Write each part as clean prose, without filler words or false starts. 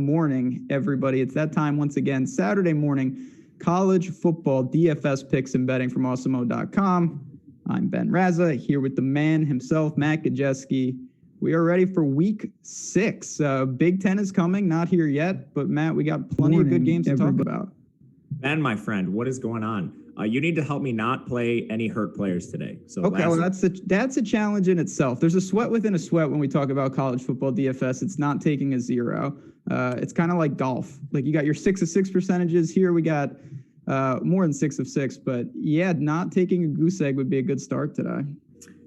morning, everybody. It's that time once again, Saturday morning, college football DFS picks and betting from Awesemo.com. I'm Ben Rasa, here with the man himself, Matt Gajewski. We are ready for week 6. Big Ten is coming, not here yet, but Matt, we got plenty of good games to talk about. Ben, my friend, what is going on? You need to help me not play any hurt players today. So okay, well, that's a challenge in itself. There's a sweat within a sweat when we talk about college football DFS. It's not taking a zero. It's kind of like golf. Like you got your 6 of 6 percentages. Here we got more than 6 of 6. But yeah, not taking a goose egg would be a good start today.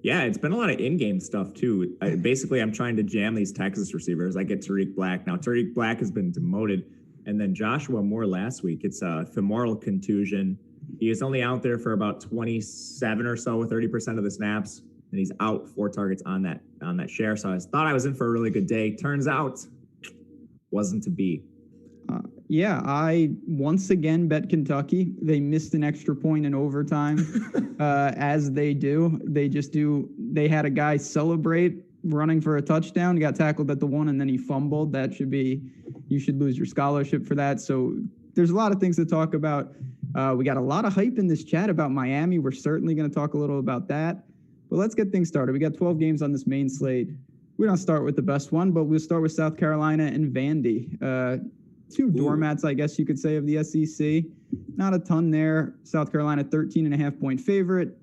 Yeah, it's been a lot of in-game stuff too. Basically, I'm trying to jam these Texas receivers. I get Tariq Black. Now, Tariq Black has been demoted. And then Joshua Moore last week. It's a femoral contusion. He is only out there for about 27 or so, 30% of the snaps, and he's out 4 targets on that share. So I thought I was in for a really good day. Turns out, wasn't to be. Yeah, I once again bet Kentucky. They missed an extra point in overtime, as they do. They had a guy celebrate running for a touchdown. He got tackled at the 1, and then he fumbled. You should lose your scholarship for that. So there's a lot of things to talk about. We got a lot of hype in this chat about Miami. We're certainly going to talk a little about that. But let's get things started. We got 12 games on this main slate. We don't start with the best one, but we'll start with South Carolina and Vandy. Two doormats, I guess you could say, of the SEC. Not a ton there. South Carolina, 13.5 point favorite.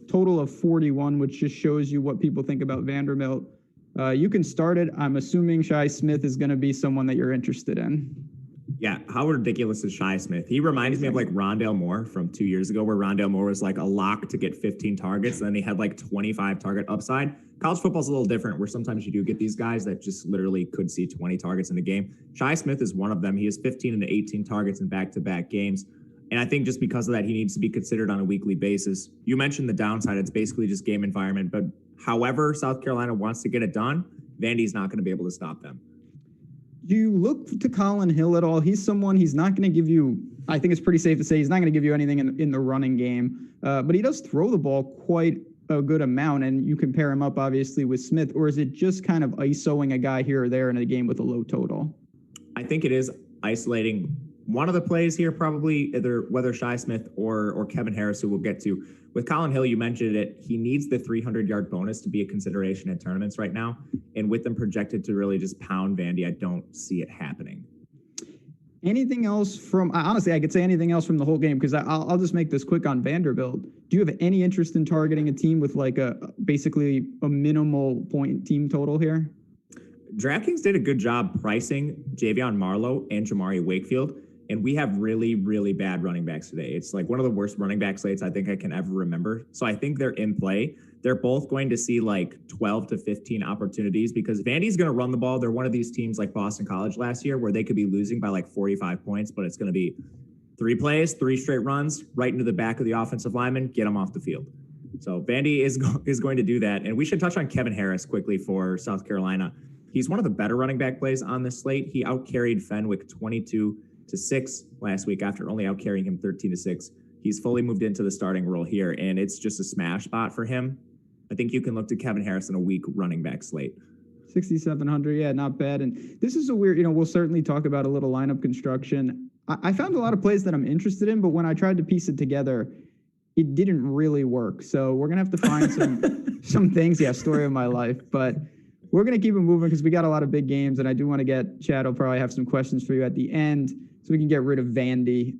Total of 41, which just shows you what people think about Vanderbilt. You can start it. I'm assuming Shi Smith is going to be someone that you're interested in. Yeah, how ridiculous is Shi Smith? He reminds me of like Rondale Moore from 2 years ago, where Rondale Moore was like a lock to get 15 targets, and then he had like 25 target upside. College football's a little different, where sometimes you do get these guys that just literally could see 20 targets in a game. Shi Smith is one of them. He has 15 and 18 targets in back-to-back games. And I think just because of that, he needs to be considered on a weekly basis. You mentioned the downside. It's basically just game environment. But however South Carolina wants to get it done, Vandy's not going to be able to stop them. Do you look to Colin Hill at all? He's not going to give you, I think it's pretty safe to say, he's not going to give you anything in the running game. But he does throw the ball quite a good amount, and you compare him up, obviously, with Smith. Or is it just kind of ISOing a guy here or there in a game with a low total? I think it is isolating one of the plays here, probably either whether Shi Smith or Kevin Harris, who we'll get to. With Colin Hill, you mentioned it. He needs the 300-yard bonus to be a consideration in tournaments right now. And with them projected to really just pound Vandy, I don't see it happening. Anything else honestly, I could say anything else from the whole game, because I'll just make this quick on Vanderbilt. Do you have any interest in targeting a team with like basically a minimal point team total here? Draftkings did a good job pricing Javion Marlowe and Jamari Wakefield. And we have really, really bad running backs today. It's like one of the worst running back slates I think I can ever remember. So I think they're in play. They're both going to see like 12 to 15 opportunities, because Vandy's going to run the ball. They're one of these teams like Boston College last year, where they could be losing by like 45 points, but it's going to be 3 plays, 3 straight runs right into the back of the offensive lineman, get them off the field. So Vandy is going to do that. And we should touch on Kevin Harris quickly for South Carolina. He's one of the better running back plays on this slate. He outcarried Fenwick 22-6 last week after only outcarrying him 13-6. He's fully moved into the starting role here, and it's just a smash spot for him. I think you can look to Kevin Harris in a weak running back slate. 6,700, yeah, not bad. And this is a weird, we'll certainly talk about a little lineup construction. I found a lot of plays that I'm interested in, but when I tried to piece it together, it didn't really work. So we're going to have to find some things. Yeah, story of my life. But we're going to keep it moving because we got a lot of big games, and I do want to get Chad will probably have some questions for you at the end so we can get rid of Vandy.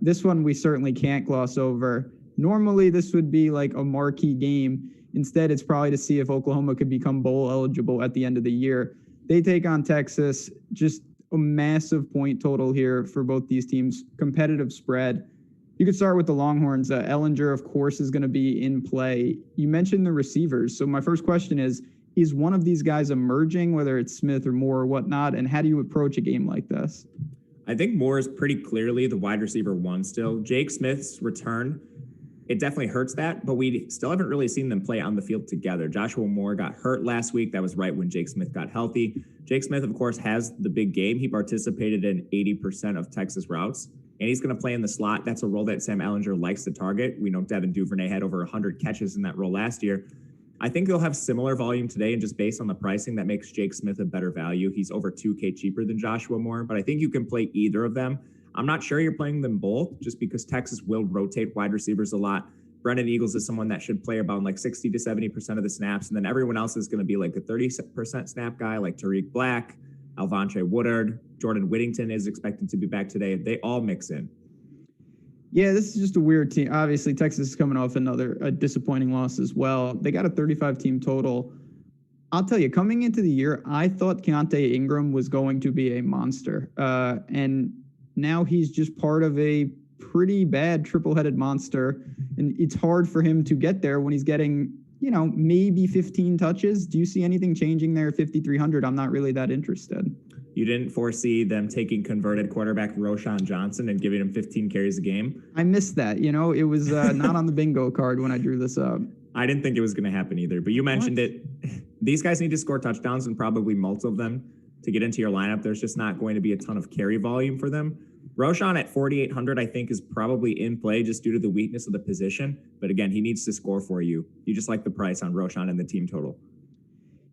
This one we certainly can't gloss over. Normally, this would be like a marquee game. Instead, it's probably to see if Oklahoma could become bowl eligible at the end of the year. They take on Texas. Just a massive point total here for both these teams. Competitive spread. You could start with the Longhorns. Ellinger, of course, is going to be in play. You mentioned the receivers. So my first question is one of these guys emerging, whether it's Smith or Moore or whatnot, and how do you approach a game like this? I think Moore is pretty clearly the wide receiver 1 still. Jake Smith's return, it definitely hurts that, but we still haven't really seen them play on the field together. Joshua Moore got hurt last week. That was right when Jake Smith got healthy. Jake Smith, of course, has the big game. He participated in 80% of Texas routes, and he's going to play in the slot. That's a role that Sam Ellinger likes to target. We know Devin Duvernay had over 100 catches in that role last year. I think they'll have similar volume today, and just based on the pricing, that makes Jake Smith a better value. He's over $2K cheaper than Joshua Moore, but I think you can play either of them. I'm not sure you're playing them both just because Texas will rotate wide receivers a lot. Brennan Eagles is someone that should play about like 60 to 70% of the snaps, and then everyone else is going to be like a 30% snap guy like Tariq Black, Alvontre Woodard, Jordan Whittington is expected to be back today. They all mix in. Yeah, this is just a weird team. Obviously, Texas is coming off another disappointing loss as well. They got a 35-team total. I'll tell you, coming into the year, I thought Keontae Ingram was going to be a monster. And now he's just part of a pretty bad triple-headed monster. And it's hard for him to get there when he's getting, maybe 15 touches. Do you see anything changing there at 5,300? I'm not really that interested. You didn't foresee them taking converted quarterback Roschon Johnson and giving him 15 carries a game? I missed that. It was not on the bingo card when I drew this up. I didn't think it was going to happen either, but you mentioned it. These guys need to score touchdowns and probably multiple of them to get into your lineup. There's just not going to be a ton of carry volume for them. Roschon at 4,800, I think, is probably in play just due to the weakness of the position. But again, he needs to score for you. You just like the price on Roschon and the team total.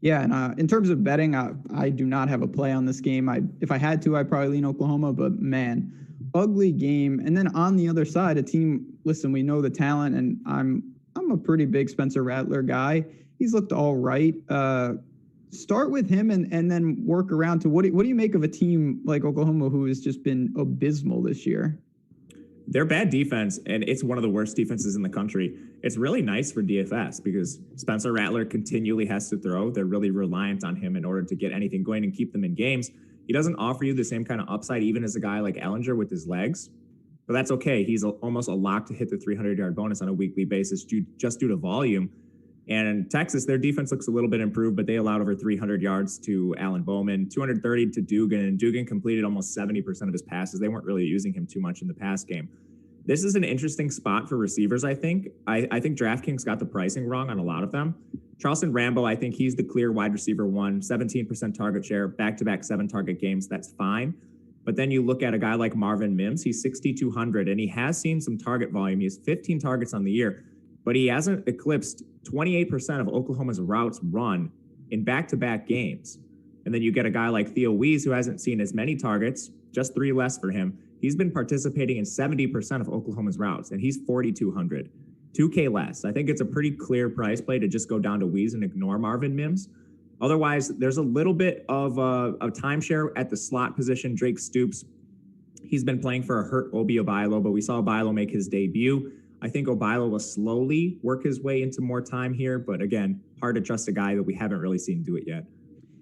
Yeah, and in terms of betting, I do not have a play on this game. If I had to, I'd probably lean Oklahoma, but man, ugly game. And then on the other side, a team, listen, we know the talent, and I'm a pretty big Spencer Rattler guy. He's looked all right. Start with him and then work around to what do you make of a team like Oklahoma who has just been abysmal this year? They're bad defense, and it's one of the worst defenses in the country. It's really nice for DFS because Spencer Rattler continually has to throw. They're really reliant on him in order to get anything going and keep them in games. He doesn't offer you the same kind of upside, even as a guy like Ellinger with his legs. But that's okay. He's almost a lock to hit the 300-yard bonus on a weekly basis just due to volume. And in Texas, their defense looks a little bit improved, but they allowed over 300 yards to Alan Bowman, 230 to Dugan, and Dugan completed almost 70% of his passes. They weren't really using him too much in the pass game. This is an interesting spot for receivers, I think. I think DraftKings got the pricing wrong on a lot of them. Charleston Rambo, I think he's the clear wide receiver one, 17% target share, back-to-back 7-target games. That's fine. But then you look at a guy like Marvin Mims, he's 6,200, and he has seen some target volume. He has 15 targets on the year, but he hasn't eclipsed 28% of Oklahoma's routes run in back-to-back games. And then you get a guy like Theo Wease, who hasn't seen as many targets, just 3 less for him. He's been participating in 70% of Oklahoma's routes, and he's 4,200, 2K less. I think it's a pretty clear price play to just go down to Wease and ignore Marvin Mims. Otherwise, there's a little bit of a timeshare at the slot position. Drake Stoops, he's been playing for a hurt Obi Obailo, but we saw Obailo make his debut. I think Obailo will slowly work his way into more time here, but again, hard to trust a guy that we haven't really seen do it yet.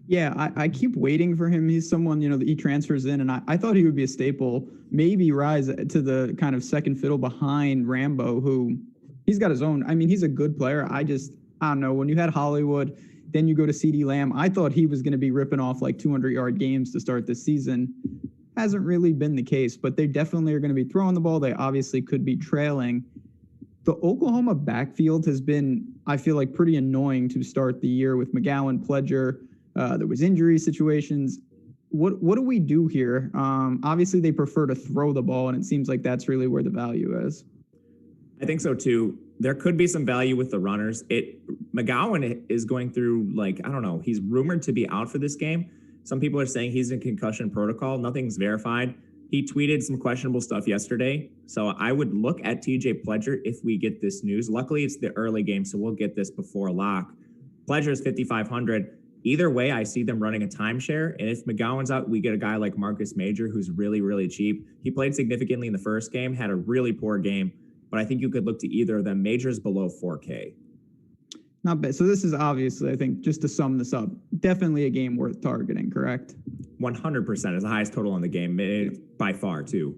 Yeah, I keep waiting for him. He's someone, that he transfers in, and I thought he would be a staple, maybe rise to the kind of second fiddle behind Rambo, who he's got his own. I mean, he's a good player. I don't know. When you had Hollywood, then you go to CeeDee Lamb. I thought he was going to be ripping off like 200-yard games to start this season. Hasn't really been the case, but they definitely are going to be throwing the ball. They obviously could be trailing. The Oklahoma backfield has been, I feel like, pretty annoying to start the year with McGowan, Pledger. There was injury situations. What do we do here? Obviously, they prefer to throw the ball, and it seems like that's really where the value is. I think so, too. There could be some value with the runners. McGowan is going through, he's rumored to be out for this game. Some people are saying he's in concussion protocol. Nothing's verified. He tweeted some questionable stuff yesterday. So I would look at TJ Pledger if we get this news. Luckily, it's the early game, so we'll get this before lock. Pledger is 5,500. Either way, I see them running a timeshare. And if McGowan's out, we get a guy like Marcus Major, who's really, really cheap. He played significantly in the first game, had a really poor game. But I think you could look to either of them. Major's below 4K. Not bad. So this is obviously, I think, just to sum this up, definitely a game worth targeting, correct? 100% is the highest total in the game, by far, too.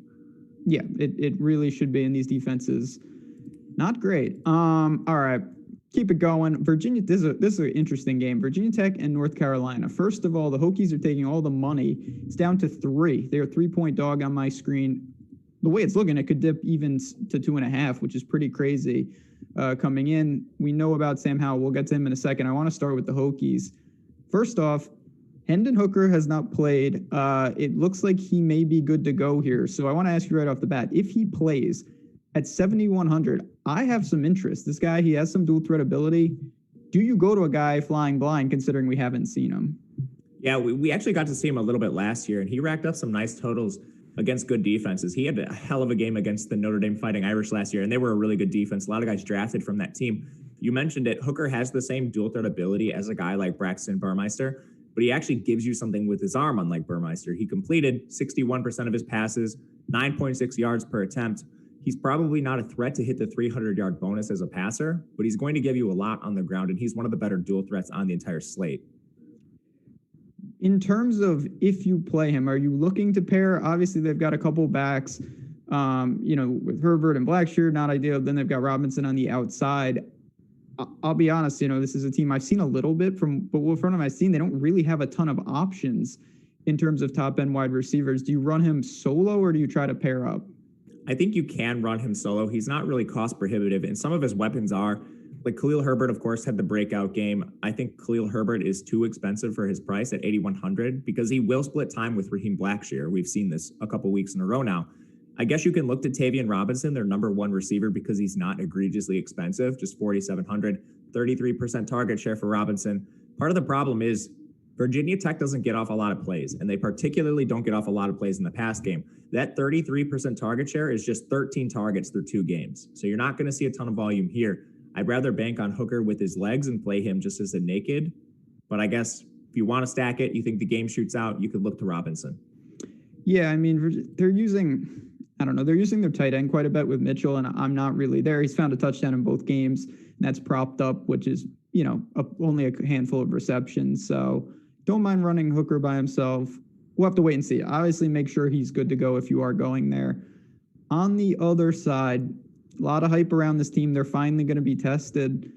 Yeah, it really should be in these defenses. Not great. All right. Keep it going. Virginia, this is an interesting game. Virginia Tech and North Carolina. First of all, the Hokies are taking all the money. It's down to 3. They're a 3-point dog on my screen. The way it's looking, it could dip even to 2.5, which is pretty crazy coming in. We know about Sam Howell. We'll get to him in a second. I want to start with the Hokies. First off, Hendon Hooker has not played. It looks like he may be good to go here. So I want to ask you right off the bat, if he plays at 7,100, I have some interest. This guy, he has some dual threat ability. do you go to a guy flying blind considering we haven't seen him? Yeah, we actually got to see him a little bit last year, and he racked up some nice totals against good defenses. He had a hell of a game against the Notre Dame Fighting Irish last year, and they were a really good defense. A lot of guys drafted from that team. You mentioned it. Hooker has the same dual threat ability as a guy like Braxton Burmeister, but he actually gives you something with his arm, unlike Burmeister. He completed 61% of his passes, 9.6 yards per attempt. He's probably not a threat to hit the 300-yard bonus as a passer, but he's going to give you a lot on the ground, and he's one of the better dual threats on the entire slate. In terms of if you play him, are you looking to pair? Obviously, they've got a couple backs, with Herbert and Blackshear, not ideal. Then they've got Robinson on the outside. I'll be honest, this is a team I've seen a little bit but what front of I've seen, they don't really have a ton of options in terms of top end wide receivers. Do you run him solo or do you try to pair up? I think you can run him solo. He's not really cost prohibitive, and some of his weapons are. Like Khalil Herbert, of course, had the breakout game. I think Khalil Herbert is too expensive for his price at $8,100 because he will split time with Raheem Blackshear. We've seen this a couple weeks in a row now. I guess you can look to Tavian Robinson, their number one receiver, because he's not egregiously expensive, just $4,700, 33% target share for Robinson. Part of the problem is Virginia Tech doesn't get off a lot of plays, and they particularly don't get off a lot of plays in the pass game. That 33% target share is just 13 targets through 2 games. So you're not going to see a ton of volume here. I'd rather bank on Hooker with his legs and play him just as a naked. But I guess if you want to stack it, you think the game shoots out, you could look to Robinson. Yeah, I mean, they're using their tight end quite a bit with Mitchell, and I'm not really there. He's found a touchdown in both games, and that's propped up, which is, only a handful of receptions. So don't mind running Hooker by himself. We'll have to wait and see. Obviously, make sure he's good to go if you are going there. On the other side, a lot of hype around this team. They're finally going to be tested.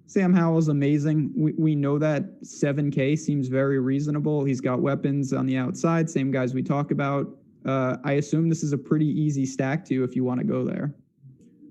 Sam Howell's amazing. We know that $7K seems very reasonable. He's got weapons on the outside, same guys we talk about. I assume this is a pretty easy stack too if you want to go there.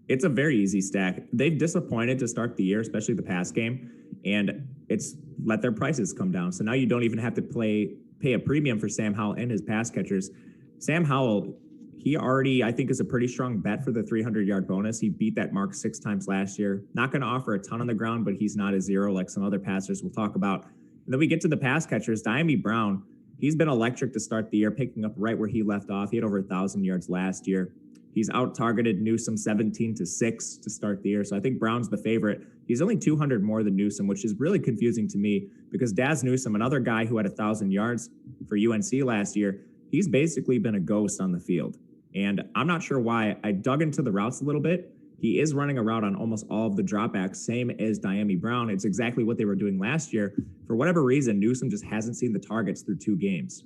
It's a very easy stack. They've disappointed to start the year, especially the pass game, and it's let their prices come down. So now you don't even have to pay a premium for Sam Howell and his pass catchers. Sam Howell, he already, I think, is a pretty strong bet for the 300-yard bonus. He beat that mark 6 times last year. Not going to offer a ton on the ground, but he's not a zero like some other passers we'll talk about. And then we get to the pass catchers. Diamy Brown, he's been electric to start the year, picking up right where he left off. He had over 1,000 yards last year. He's out-targeted Newsome 17-6 to start the year. So I think Brown's the favorite. He's only 200 more than Newsome, which is really confusing to me because Daz Newsome, another guy who had 1,000 yards for UNC last year, he's basically been a ghost on the field. And I'm not sure why. I dug into the routes a little bit. He is running a route on almost all of the dropbacks, same as Diamy Brown. It's exactly what they were doing last year. For whatever reason, Newsome just hasn't seen the targets through 2 games.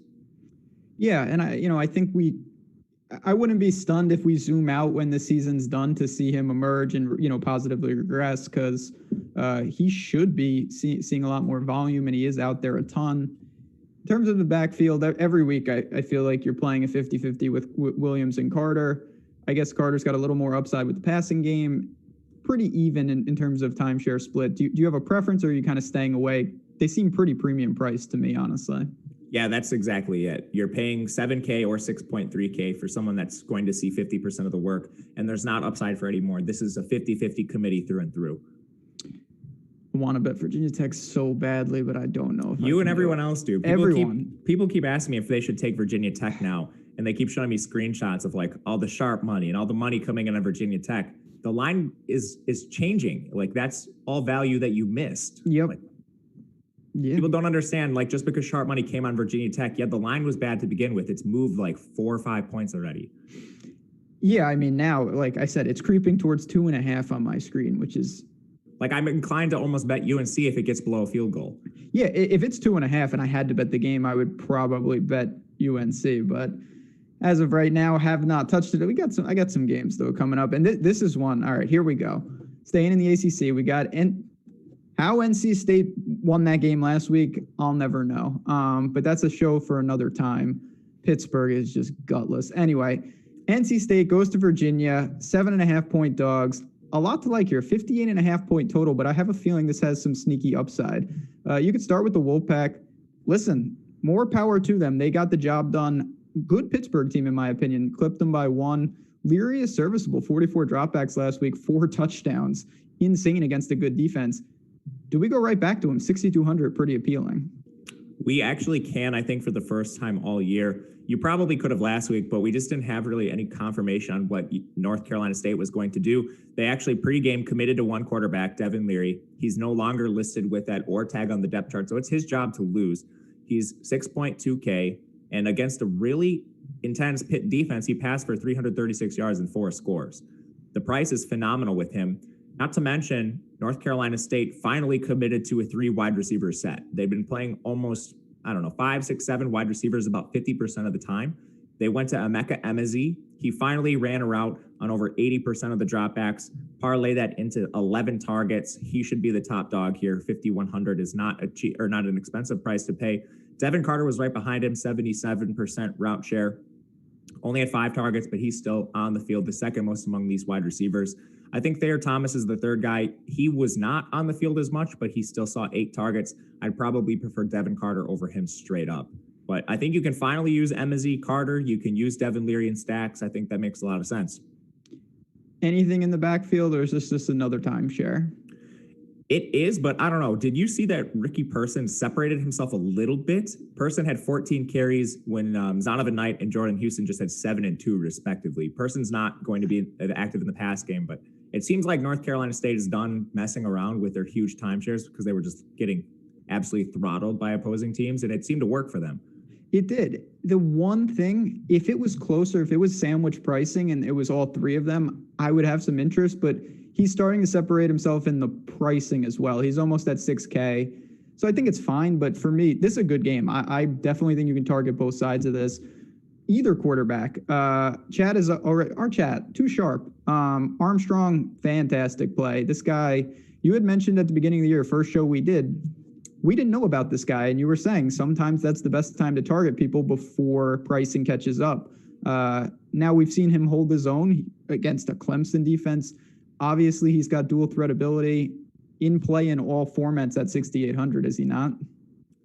Yeah, and I think I wouldn't be stunned if we zoom out when the season's done to see him emerge and, positively regress because he should be seeing a lot more volume and he is out there a ton. In terms of the backfield, every week I feel like you're playing a 50-50 with Williams and Carter. I guess Carter's got a little more upside with the passing game. Pretty even in terms of timeshare split. Do you have a preference or are you kind of staying away? They seem pretty premium priced to me, honestly. Yeah, that's exactly it. You're paying $7K or $6.3K for someone that's going to see 50% of the work, and there's not upside for any more. This is a 50-50 committee through and through. I want to bet Virginia Tech so badly, but I don't know if you and everyone else do. People keep asking me if they should take Virginia Tech now, and they keep showing me screenshots of like all the sharp money and all the money coming in on Virginia Tech. The line is changing. Like that's all value that you missed. Yep. Yeah. People don't understand, like, just because sharp money came on Virginia Tech, the line was bad to begin with. It's moved like 4 or 5 points already. Yeah, I mean, now, like I said, it's creeping towards 2.5 on my screen, which is... Like, I'm inclined to almost bet UNC if it gets below a field goal. Yeah, if it's 2.5 and I had to bet the game, I would probably bet UNC. But as of right now, have not touched it. I got some games, though, coming up. And this is one. All right, here we go. Staying in the ACC, we got... How NC State won that game last week, I'll never know. But that's a show for another time. Pittsburgh is just gutless. Anyway, NC State goes to Virginia, 7.5-point dogs. A lot to like here, 58.5-point total, but I have a feeling this has some sneaky upside. You could start with the Wolfpack. Listen, more power to them. They got the job done. Good Pittsburgh team, in my opinion. Clipped them by 1. Leary is serviceable, 44 dropbacks last week, 4 touchdowns. Insane against a good defense. do we go right back to him? 6,200, pretty appealing. We actually can, I think, for the first time all year. You probably could have last week, but we just didn't have really any confirmation on what North Carolina State was going to do. They actually pregame committed to one quarterback, Devin Leary. He's no longer listed with that or tag on the depth chart, so it's his job to lose. He's 6.2K, and against a really intense Pitt defense, he passed for 336 yards and 4 scores. The price is phenomenal with him. Not to mention, North Carolina State finally committed to a 3 wide receiver set. They've been playing almost, 5, 6, 7 wide receivers about 50% of the time. They went to Emeka Emezi. He finally ran a route on over 80% of the dropbacks, parlay that into 11 targets. He should be the top dog here. 5,100 is not an expensive price to pay. Devin Carter was right behind him, 77% route share. Only had 5 targets, but he's still on the field, the second most among these wide receivers. I think Thayer Thomas is the third guy. He was not on the field as much, but he still saw 8 targets. I'd probably prefer Devin Carter over him straight up. But I think you can finally use Emezi, Carter. You can use Devin Leary in stacks. I think that makes a lot of sense. Anything in the backfield, or is this just another timeshare? It is, but I don't know. Did you see that Ricky Person separated himself a little bit? Person had 14 carries when Zonovan Knight and Jordan Houston just had 7 and 2 respectively. Person's not going to be active in the pass game, but it seems like North Carolina State is done messing around with their huge timeshares because they were just getting absolutely throttled by opposing teams, and it seemed to work for them. It did. The one thing, if it was closer, if it was sandwich pricing and it was all 3 of them, I would have some interest, but he's starting to separate himself in the pricing as well. He's almost at 6K. So I think it's fine, but for me, this is a good game. I definitely think you can target both sides of this. Either quarterback. Chad is our chat, too sharp. Armstrong, fantastic play. This guy, you had mentioned at the beginning of the year, first show we didn't know about this guy, and you were saying sometimes that's the best time to target people before pricing catches up. Now we've seen him hold his own against a Clemson defense. Obviously, he's got dual threat ability in play in all formats at 6,800, is he not?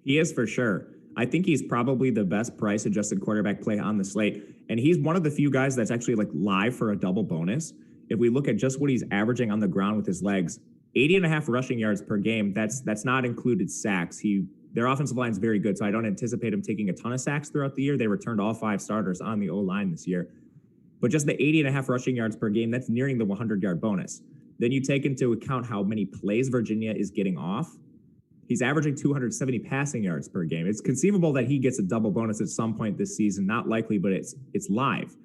He is for sure. I think he's probably the best price-adjusted quarterback play on the slate, and he's one of the few guys that's actually like live for a double bonus. If we look at just what he's averaging on the ground with his legs, 80.5 rushing yards per game. That's not included sacks. Their offensive line is very good, so I don't anticipate him taking a ton of sacks throughout the year. They returned all 5 starters on the O-line this year. But just the 80.5 rushing yards per game, that's nearing the 100-yard bonus. Then you take into account how many plays Virginia is getting off. He's averaging 270 passing yards per game. It's conceivable that he gets a double bonus at some point this season. Not likely, but it's live.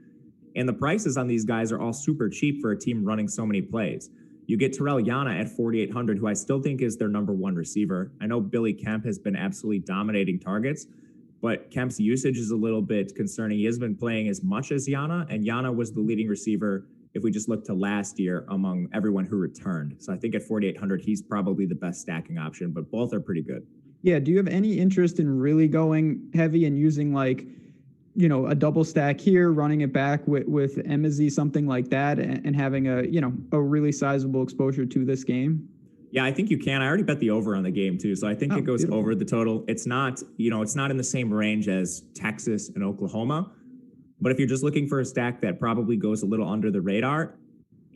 And the prices on these guys are all super cheap for a team running so many plays. You get Terrell Yana at 4,800, who I still think is their number 1 receiver. I know Billy Kemp has been absolutely dominating targets, but Kemp's usage is a little bit concerning. He hasn't been playing as much as Yana, and Yana was the leading receiver if we just look to last year among everyone who returned. So I think at 4,800, he's probably the best stacking option, but both are pretty good. Yeah, do you have any interest in really going heavy and using a double stack here, running it back with Emezi, something like that, and having a really sizable exposure to this game? Yeah, I think you can. I already bet the over on the game too, so I think it goes beautiful. Over the total. It's not in the same range as Texas and Oklahoma, but if you're just looking for a stack that probably goes a little under the radar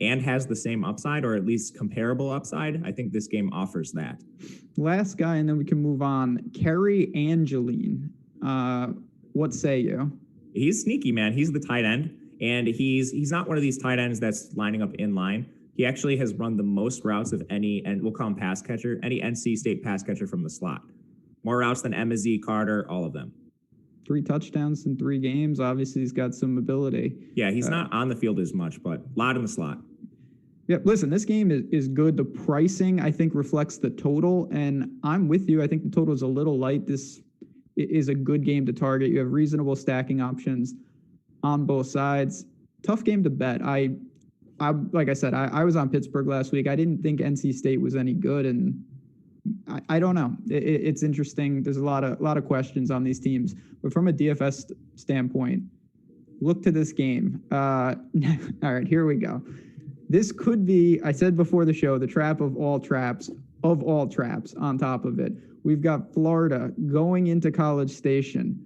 and has the same upside, or at least comparable upside, I think this game offers that. Last guy, and then we can move on. Kerry Angeline. What say you? He's sneaky, man. He's the tight end, and he's not one of these tight ends that's lining up in line. He actually has run the most routes of any, and we'll call him pass catcher, any NC State pass catcher from the slot. More routes than Emezi, Carter, all of them. 3 touchdowns in 3 games. Obviously, he's got some ability. Yeah, he's not on the field as much, but a lot in the slot. Yeah, listen, this game is good. The pricing, I think, reflects the total, and I'm with you. I think the total is a little light. This is a good game to target. You have reasonable stacking options on both sides. Tough game to bet. I like I said, I was on Pittsburgh last week. I didn't think NC State was any good, and I don't know. It's interesting. There's a lot of questions on these teams, but from a DFS standpoint, look to this game. All right, here we go. This could be, I said before the show, the trap of all traps on top of it. We've got Florida going into College Station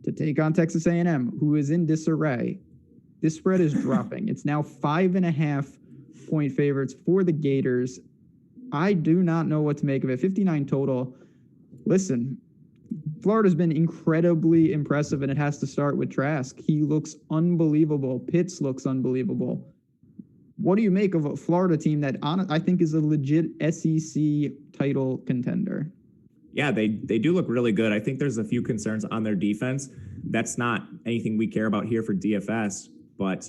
to take on Texas A&M, who is in disarray. This spread is dropping. It's now 5.5 point favorites for the Gators. I do not know what to make of it. 59 total. Listen, Florida's been incredibly impressive, and it has to start with Trask. He looks unbelievable. Pitts looks unbelievable. What do you make of a Florida team that I think is a legit SEC title contender? Yeah, they do look really good. I think there's a few concerns on their defense. That's not anything we care about here for DFS, but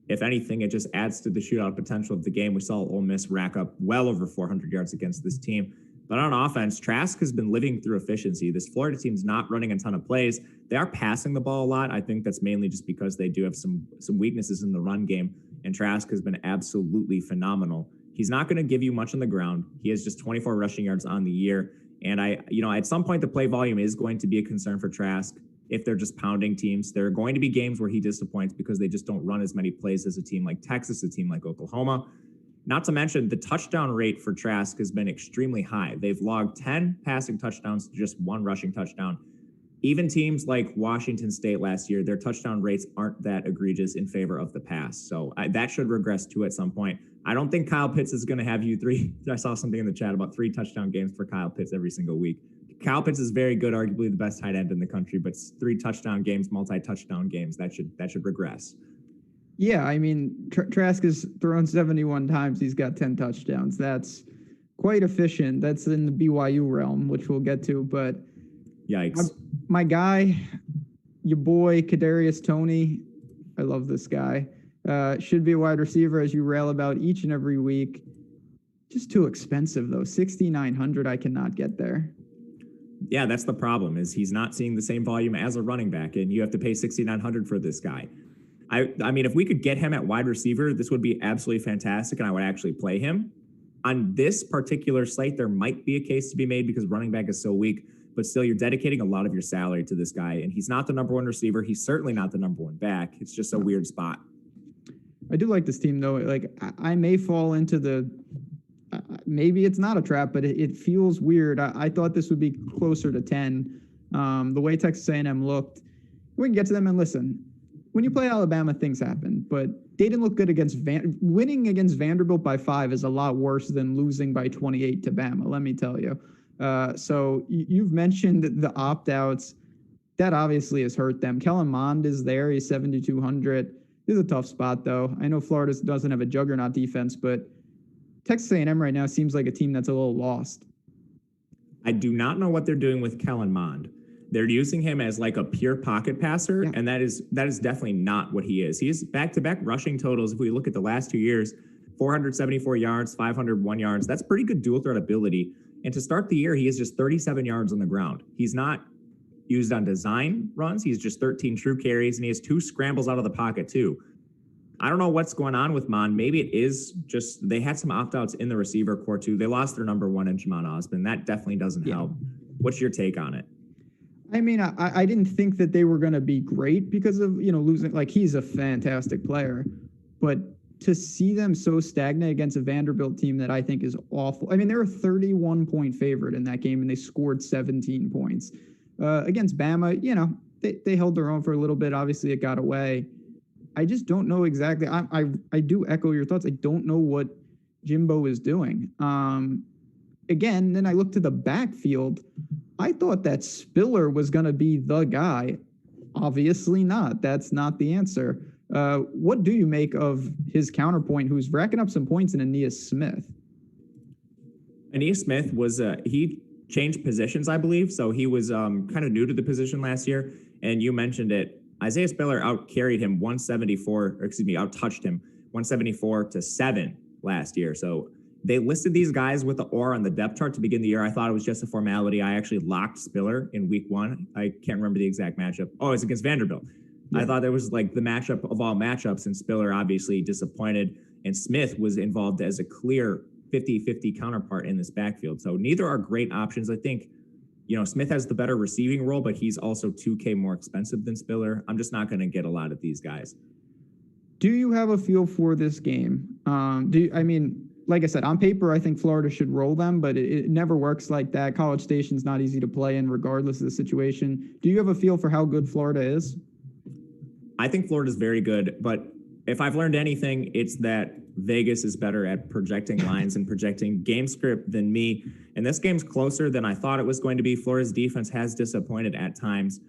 if anything, it just adds to the shootout potential of the game. We saw Ole Miss rack up well over 400 yards against this team. But on offense, Trask has been living through efficiency. This Florida team's not running a ton of plays. They are passing the ball a lot. I think that's mainly just because they do have some weaknesses in the run game, and Trask has been absolutely phenomenal. He's not going to give you much on the ground. He has just 24 rushing yards on the year. And at some point, the play volume is going to be a concern for Trask. If they're just pounding teams, there are going to be games where he disappoints because they just don't run as many plays as a team like Texas, a team like Oklahoma. Not to mention, the touchdown rate for Trask has been extremely high. They've logged 10 passing touchdowns to just 1 rushing touchdown. Even teams like Washington State last year, their touchdown rates aren't that egregious in favor of the pass. So that should regress too at some point. I don't think Kyle Pitts is going to have you 3. I saw something in the chat about 3 touchdown games for Kyle Pitts every single week. Kyle Pitts is very good, arguably the best tight end in the country, but 3 touchdown games, multi-touchdown games, that should regress. Yeah, I mean, Trask has thrown 71 times. He's got 10 touchdowns. That's quite efficient. That's in the BYU realm, which we'll get to. But yikes. My guy, your boy, Kadarius Toney, I love this guy. Should be a wide receiver, as you rail about each and every week. Just too expensive, though. 6,900, I cannot get there. Yeah, that's the problem, is he's not seeing the same volume as a running back, and you have to pay 6,900 for this guy. I mean, if we could get him at wide receiver, this would be absolutely fantastic, and I would actually play him. On this particular slate, there might be a case to be made because running back is so weak, but still, you're dedicating a lot of your salary to this guy, and he's not the number 1 receiver. He's certainly not the number 1 back. It's just a weird spot. I do like this team, though. Like, I may fall into the maybe it's not a trap, but it feels weird. I thought this would be closer to 10. The way Texas A&M looked, we can get to them and listen. When you play Alabama, things happen, but they didn't look good against winning against Vanderbilt by 5 is a lot worse than losing by 28 to Bama, let me tell you. So you've mentioned the opt-outs. That obviously has hurt them. Kellen Mond is there. He's 7,200. This is a tough spot, though. I know Florida doesn't have a juggernaut defense, but Texas A&M right now seems like a team that's a little lost. I do not know what they're doing with Kellen Mond. They're using him as like a pure pocket passer, yeah. And that is definitely not what he is. He is back-to-back rushing totals. If we look at the last 2 years, 474 yards, 501 yards. That's pretty good dual threat ability. And to start the year, he is just 37 yards on the ground. He's not used on design runs. He's just 13 true carries, and he has 2 scrambles out of the pocket too. I don't know what's going on with Mond. Maybe it is just they had some opt-outs in the receiver core too. They lost their number 1 in Jamon Osborne. That definitely doesn't help. What's your take on it? I mean, I didn't think that they were going to be great because of, losing. Like, he's a fantastic player. But to see them so stagnant against a Vanderbilt team that I think is awful. I mean, they're a 31-point favorite in that game, and they scored 17 points. Against Bama, they held their own for a little bit. Obviously, it got away. I just don't know exactly. I do echo your thoughts. I don't know what Jimbo is doing. Again, then I look to the backfield. I thought that Spiller was going to be the guy. Obviously not. That's not the answer. What do you make of his counterpoint, who's racking up some points in Aeneas Smith? Aeneas Smith was he changed positions, I believe. So he was kind of new to the position last year. And you mentioned it. Isaiah Spiller out-touched him 174-7 last year. So they listed these guys with the OR on the depth chart to begin the year. I thought it was just a formality. I actually locked Spiller in week 1. I can't remember the exact matchup. Oh, it was against Vanderbilt. Yeah. I thought it was like the matchup of all matchups, and Spiller obviously disappointed, and Smith was involved as a clear 50-50 counterpart in this backfield. So neither are great options. I think, Smith has the better receiving role, but he's also $2K more expensive than Spiller. I'm just not going to get a lot of these guys. Do you have a feel for this game? Like I said, on paper, I think Florida should roll them, but it never works like that. College Station's not easy to play in regardless of the situation. Do you have a feel for how good Florida is? I think Florida's very good, but if I've learned anything, it's that Vegas is better at projecting lines and projecting game script than me. And this game's closer than I thought it was going to be. Florida's defense has disappointed at times.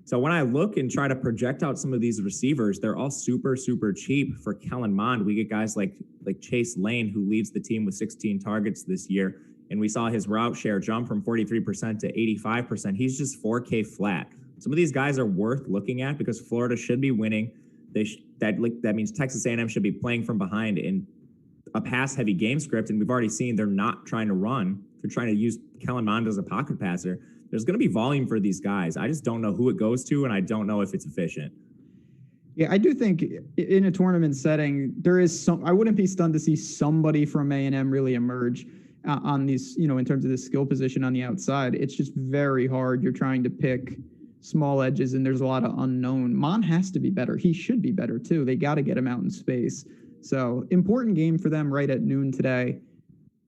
So when I look and try to project out some of these receivers, they're all super, super cheap. For Kellen Mond, we get guys like Chase Lane, who leads the team with 16 targets this year. And we saw his route share jump from 43% to 85%. He's just 4K flat. Some of these guys are worth looking at because Florida should be winning. That means Texas A&M should be playing from behind in a pass-heavy game script, and we've already seen they're not trying to run. They're trying to use Kellen Mond as a pocket passer. There's going to be volume for these guys. I just don't know who it goes to, and I don't know if it's efficient. Yeah, I do think in a tournament setting, there is some. I wouldn't be stunned to see somebody from A&M really emerge on these, in terms of the skill position on the outside. It's just very hard. You're trying to pick small edges, and there's a lot of unknown. Mon has to be better. He should be better too. They got to get him out in space. So important game for them right at noon today.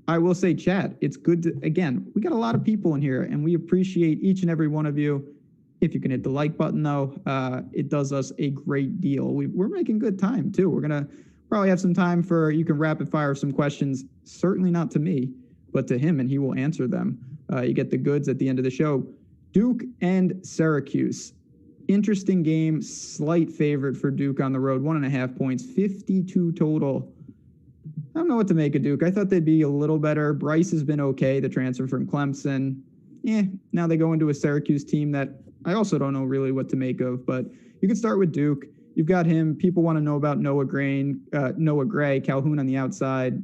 I will say, chat, it's good to, again, we got a lot of people in here, and we appreciate each and every one of you. If you can hit the like button, though, it does us a great deal. We're making good time, too. We're going to probably have some time for, you can rapid fire some questions, certainly not to me, but to him, and he will answer them. You get the goods at the end of the show. Duke and Syracuse. Interesting game, slight favorite for Duke on the road, 1.5 points, 52 total. I don't know what to make of Duke. I thought they'd be a little better. Bryce has been okay, the transfer from Clemson. Now they go into a Syracuse team that I also don't know really what to make of, but you can start with Duke. You've got him. People want to know about Noah Gray, Calhoun on the outside.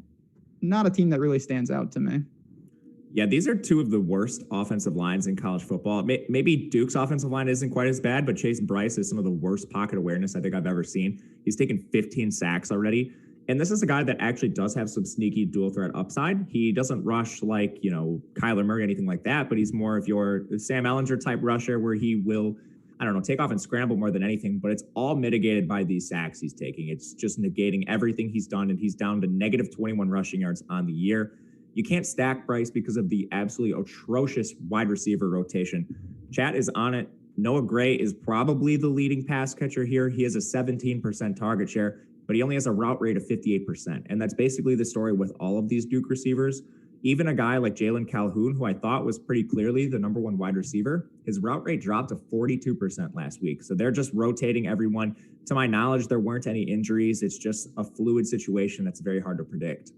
Not a team that really stands out to me. Yeah, these are two of the worst offensive lines in college football. Maybe Duke's offensive line isn't quite as bad, but Chase Bryce is some of the worst pocket awareness I think I've ever seen. He's taken 15 sacks already. And this is a guy that actually does have some sneaky dual threat upside. He doesn't rush like, Kyler Murray, anything like that, but he's more of your Sam Ehlinger type rusher where he will, take off and scramble more than anything, but it's all mitigated by these sacks he's taking. It's just negating everything he's done, and he's down to negative 21 rushing yards on the year. You can't stack Bryce because of the absolutely atrocious wide receiver rotation. Chat is on it. Noah Gray is probably the leading pass catcher here. He has a 17% target share, but he only has a route rate of 58%. And that's basically the story with all of these Duke receivers. Even a guy like Jalen Calhoun, who I thought was pretty clearly the number one wide receiver, his route rate dropped to 42% last week. So they're just rotating everyone. To my knowledge, there weren't any injuries. It's just a fluid situation that's very hard to predict.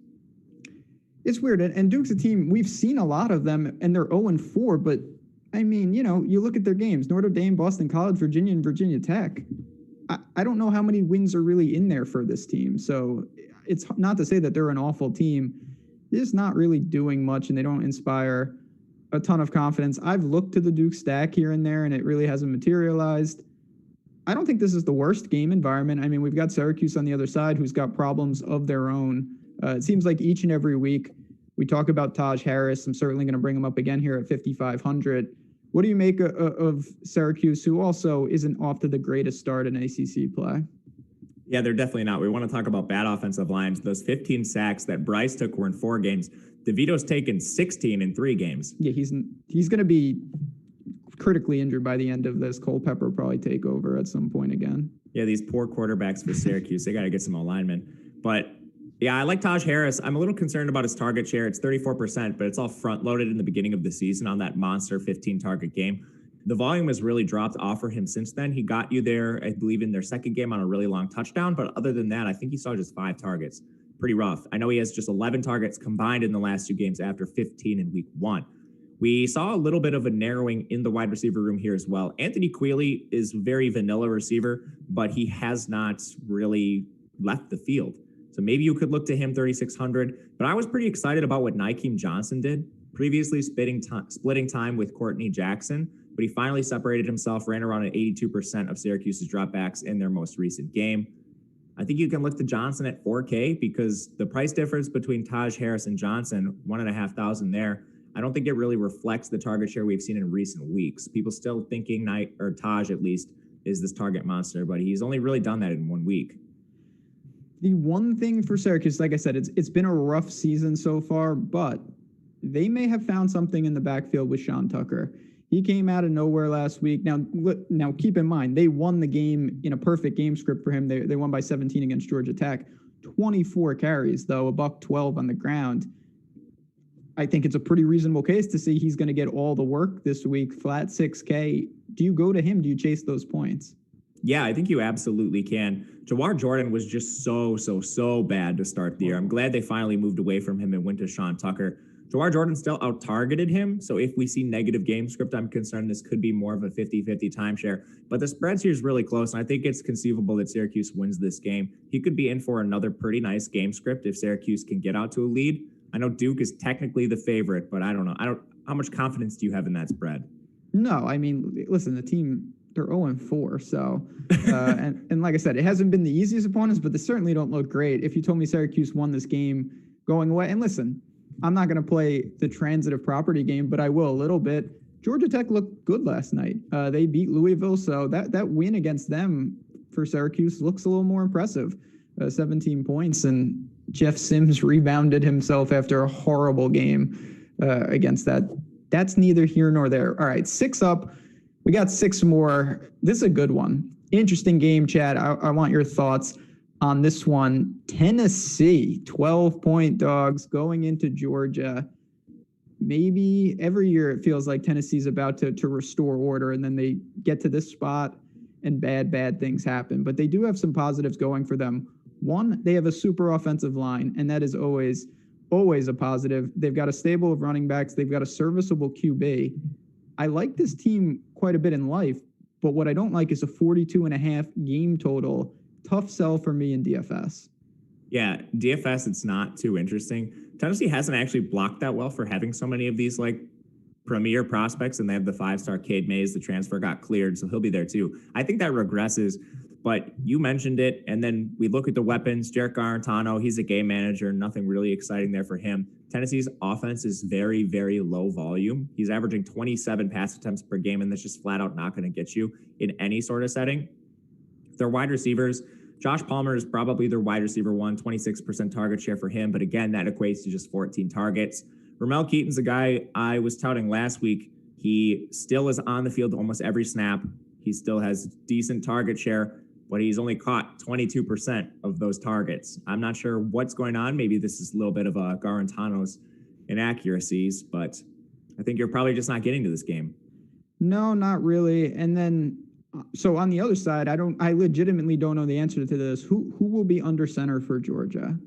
It's weird. And Duke's a team, we've seen a lot of them, and they're 0-4, but you look at their games, Notre Dame, Boston College, Virginia, and Virginia Tech. I don't know how many wins are really in there for this team. So it's not to say that they're an awful team. They're just not really doing much, and they don't inspire a ton of confidence. I've looked to the Duke stack here and there, and it really hasn't materialized. I don't think this is the worst game environment. We've got Syracuse on the other side who's got problems of their own. It seems like each and every week we talk about Taj Harris. I'm certainly going to bring him up again here at 5,500. What do you make of Syracuse, who also isn't off to the greatest start in ACC play? Yeah, they're definitely not. We want to talk about bad offensive lines. Those 15 sacks that Bryce took were in 4 games. DeVito's taken 16 in 3 games. Yeah, he's going to be critically injured by the end of this. Culpepper probably take over at some point again. Yeah, these poor quarterbacks for Syracuse, they got to get some alignment. But yeah, I like Taj Harris. I'm a little concerned about his target share. It's 34%, but it's all front-loaded in the beginning of the season on that monster 15-target game. The volume has really dropped off for him since then. He got you there, I believe, in their second game on a really long touchdown, but other than that, I think he saw just 5 targets. Pretty rough. I know he has just 11 targets combined in the last 2 games after 15 in week 1. We saw a little bit of a narrowing in the wide receiver room here as well. Anthony Quealy is a very vanilla receiver, but he has not really left the field. So maybe you could look to him 3,600. But I was pretty excited about what Nykeem Johnson did, previously splitting time with Courtney Jackson. But he finally separated himself, ran around at 82% of Syracuse's dropbacks in their most recent game. I think you can look to Johnson at 4K because the price difference between Taj Harris and Johnson, 1,500 there, I don't think it really reflects the target share we've seen in recent weeks. People still thinking Taj at least is this target monster, but he's only really done that in 1 week. The one thing for Syracuse, like I said, it's been a rough season so far, but they may have found something in the backfield with Sean Tucker. He came out of nowhere last week. Now keep in mind, they won the game in a perfect game script for him. They won by 17 against Georgia Tech. 24 carries, though, $112 on the ground. I think it's a pretty reasonable case to see he's going to get all the work this week, flat 6K. Do you go to him? Do you chase those points? Yeah, I think you absolutely can. Jawhar Jordan was just so bad to start the year. I'm glad they finally moved away from him and went to Sean Tucker. Jawhar Jordan still out-targeted him, so if we see negative game script, I'm concerned this could be more of a 50-50 timeshare. But the spreads here is really close, and I think it's conceivable that Syracuse wins this game. He could be in for another pretty nice game script if Syracuse can get out to a lead. I know Duke is technically the favorite, but I don't know. How much confidence do you have in that spread? No, I mean, listen, the team, they're 0-4. So, and like I said, it hasn't been the easiest opponents, but they certainly don't look great. If you told me Syracuse won this game going away, and listen, I'm not going to play the transitive property game, but I will a little bit. Georgia Tech looked good last night. They beat Louisville, so that win against them for Syracuse looks a little more impressive. 17 points, and Jeff Sims rebounded himself after a horrible game against that. That's neither here nor there. All right, 6 up. We got 6 more. This is a good one. Interesting game, Chad. I want your thoughts on this one. Tennessee, 12-point dogs going into Georgia. Maybe every year it feels like Tennessee's about to restore order, and then they get to this spot and bad things happen. But they do have some positives going for them. One, they have a super offensive line, and that is always a positive. They've got a stable of running backs. They've got a serviceable QB. I like this team quite a bit in life, but what I don't like is a 42.5 game total. Tough sell for me in DFS. Yeah, DFS, it's not too interesting. Tennessee hasn't actually blocked that well for having so many of these like premier prospects, and they have the 5-star Cade Mays. The transfer got cleared, so he'll be there too. I think that regresses, but you mentioned it, and then we look at the weapons. Jarrett Garantano, he's a game manager. Nothing really exciting there for him. Tennessee's offense is very, very low volume. He's averaging 27 pass attempts per game, and that's just flat out not going to get you in any sort of setting. Their wide receivers, Josh Palmer is probably their wide receiver 1, 26% target share for him, but again, that equates to just 14 targets. Ramel Keaton's a guy I was touting last week. He still is on the field almost every snap. He still has decent target share, but he's only caught 22% of those targets. I'm not sure what's going on. Maybe this is a little bit of a Garantano's inaccuracies, but I think you're probably just not getting to this game. No, not really. And then, so on the other side, I legitimately don't know the answer to this. Who will be under center for Georgia?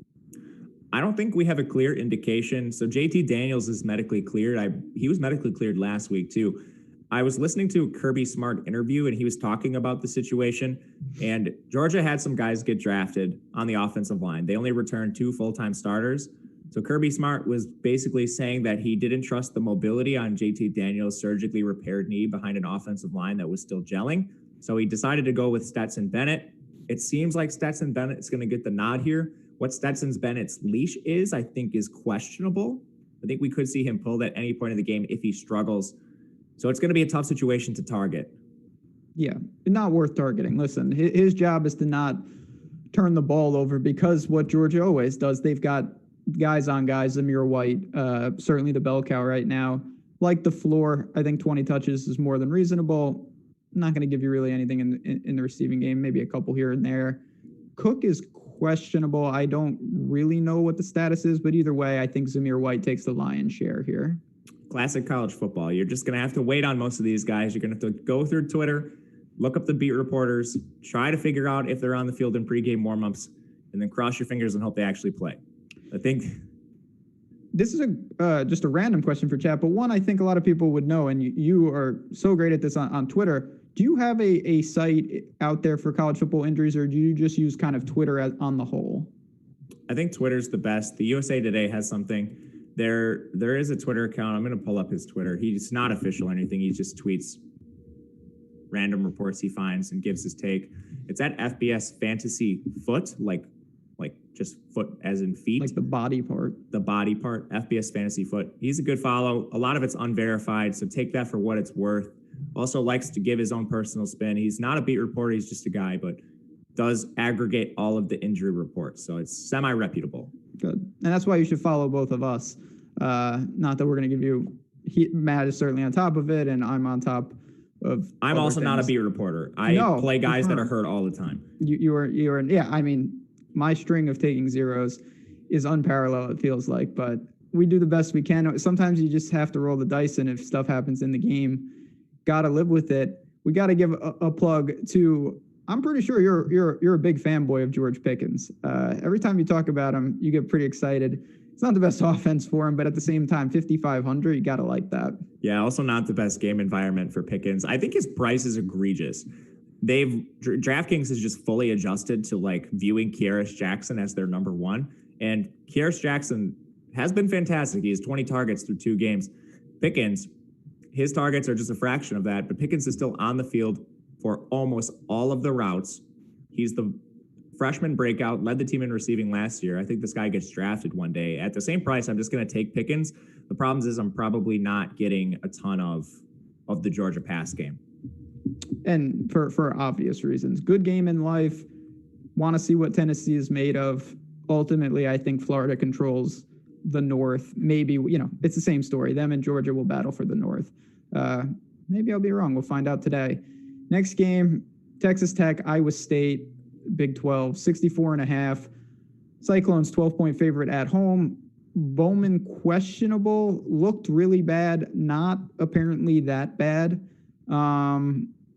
I don't think we have a clear indication. So JT Daniels is medically cleared. He was medically cleared last week too. I was listening to a Kirby Smart interview, and he was talking about the situation, and Georgia had some guys get drafted on the offensive line. They only returned 2 full-time starters. So Kirby Smart was basically saying that he didn't trust the mobility on JT Daniels' surgically repaired knee behind an offensive line that was still gelling. So he decided to go with Stetson Bennett. It seems like Stetson Bennett's going to get the nod here. What Stetson Bennett's leash is, I think, is questionable. I think we could see him pulled at any point in the game if he struggles. So it's going to be a tough situation to target. Yeah, not worth targeting. Listen, his job is to not turn the ball over, because what Georgia always does, they've got guys on guys. Zamir White, certainly the bell cow right now. Like the floor, I think 20 touches is more than reasonable. I'm not going to give you really anything in the receiving game, maybe a couple here and there. Cook is questionable. I don't really know what the status is, but either way, I think Zamir White takes the lion's share here. Classic college football. You're just going to have to wait on most of these guys. You're going to have to go through Twitter, look up the beat reporters, try to figure out if they're on the field in pregame warmups, and then cross your fingers and hope they actually play. I think this is just a random question for chat, but one I think a lot of people would know, and you are so great at this on Twitter. Do you have a site out there for college football injuries, or do you just use kind of Twitter on the whole? I think Twitter's the best. The USA Today has something. There is a Twitter account. I'm going to pull up his Twitter. He's not official or anything. He just tweets random reports he finds and gives his take. It's at FBS Fantasy Foot, like just foot as in feet. Like the body part. The body part, FBS Fantasy Foot. He's a good follow. A lot of it's unverified, so take that for what it's worth. Also likes to give his own personal spin. He's not a beat reporter. He's just a guy, but does aggregate all of the injury reports. So it's semi-reputable. Good. And that's why you should follow both of us. Not that we're going to give you, Matt is certainly on top of it, and I'm on top of. I'm also things. Not a beat reporter. I play guys that are hurt all the time. You are, yeah, I mean, my string of taking zeros is unparalleled, it feels like, but we do the best we can. Sometimes you just have to roll the dice, and if stuff happens in the game, got to live with it. We got to give a plug to, I'm pretty sure you're a big fanboy of George Pickens. Every time you talk about him, you get pretty excited. It's not the best offense for him, but at the same time, 5,500, you got to like that. Yeah, also not the best game environment for Pickens. I think his price is egregious. DraftKings has just fully adjusted to like viewing Kearis Jackson as their number one. And Kearis Jackson has been fantastic. He has 20 targets through 2 games. Pickens, his targets are just a fraction of that, but Pickens is still on the field for almost all of the routes. He's the freshman breakout, led the team in receiving last year. I think this guy gets drafted one day. At the same price, I'm just going to take Pickens. The problem is I'm probably not getting a ton of the Georgia pass game. And for obvious reasons. Good game in life. Want to see what Tennessee is made of. Ultimately, I think Florida controls the North. Maybe, it's the same story. Them and Georgia will battle for the North. Maybe I'll be wrong. We'll find out today. Next game, Texas Tech, Iowa State, Big 12, 64.5. Cyclones 12-point favorite at home. Bowman questionable, looked really bad, not apparently that bad.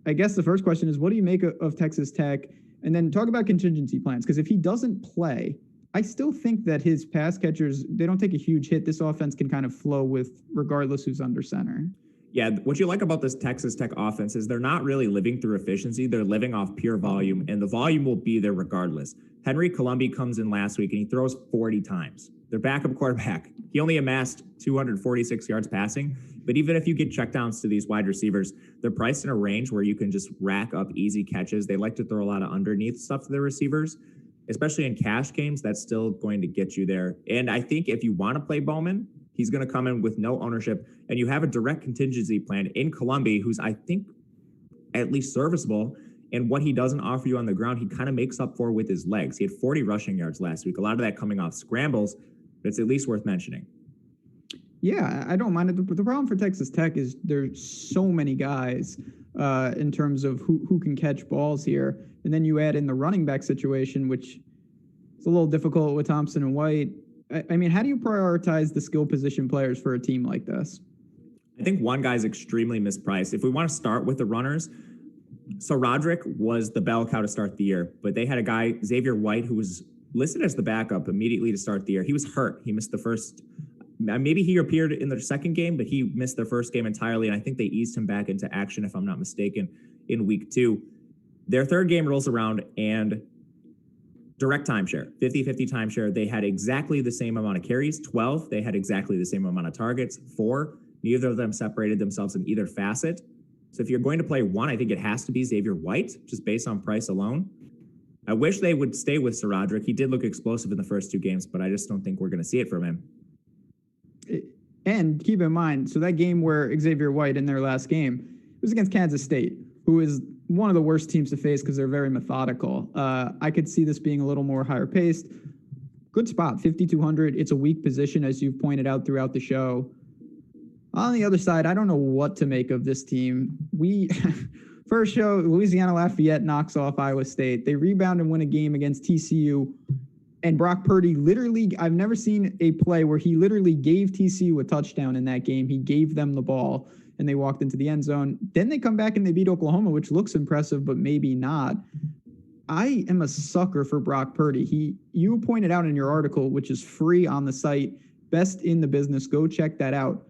I guess the first question is, what do you make of Texas Tech? And then talk about contingency plans, because if he doesn't play, I still think that his pass catchers, they don't take a huge hit. This offense can kind of flow with regardless who's under center. Yeah, what you like about this Texas Tech offense is they're not really living through efficiency. They're living off pure volume, and the volume will be there regardless. Henry Colombi comes in last week, and he throws 40 times. Their backup quarterback, he only amassed 246 yards passing. But even if you get checkdowns to these wide receivers, they're priced in a range where you can just rack up easy catches. They like to throw a lot of underneath stuff to their receivers, especially in cash games. That's still going to get you there. And I think if you want to play Bowman, he's going to come in with no ownership, and you have a direct contingency plan in Colombi, who's, I think, at least serviceable. And what he doesn't offer you on the ground, he kind of makes up for with his legs. He had 40 rushing yards last week, a lot of that coming off scrambles, but it's at least worth mentioning. Yeah, I don't mind it. But the problem for Texas Tech is there's so many guys in terms of who can catch balls here. And then you add in the running back situation, which is a little difficult with Thompson and White. I mean, how do you prioritize the skill position players for a team like this? I think one guy's extremely mispriced. If we want to start with the runners, so Roderick was the bell cow to start the year, but they had a guy, Xavier White, who was listed as the backup immediately to start the year. He was hurt. He missed the first, maybe he appeared in the second game, but he missed the first game entirely, and I think they eased him back into action, if I'm not mistaken, in week 2. Their third game rolls around, and direct timeshare, 50-50 timeshare. They had exactly the same amount of carries, 12. They had exactly the same amount of targets, 4. Neither of them separated themselves in either facet. So if you're going to play one, I think it has to be Xavier White, just based on price alone. I wish they would stay with Sir Roderick. He did look explosive in the first 2 games, but I just don't think we're going to see it from him. And keep in mind, so that game where Xavier White in their last game was against Kansas State, who is one of the worst teams to face because they're very methodical. I could see this being a little more higher paced. Good spot, 5,200. It's a weak position, as you've pointed out throughout the show. On the other side, I don't know what to make of this team. First show, Louisiana Lafayette knocks off Iowa State. They rebound and win a game against TCU. And Brock Purdy literally, I've never seen a play where he literally gave TCU a touchdown in that game. He gave them the ball, and they walked into the end zone. Then they come back and they beat Oklahoma, which looks impressive, but maybe not. I am a sucker for Brock Purdy. You pointed out in your article, which is free on the site, best in the business. Go check that out.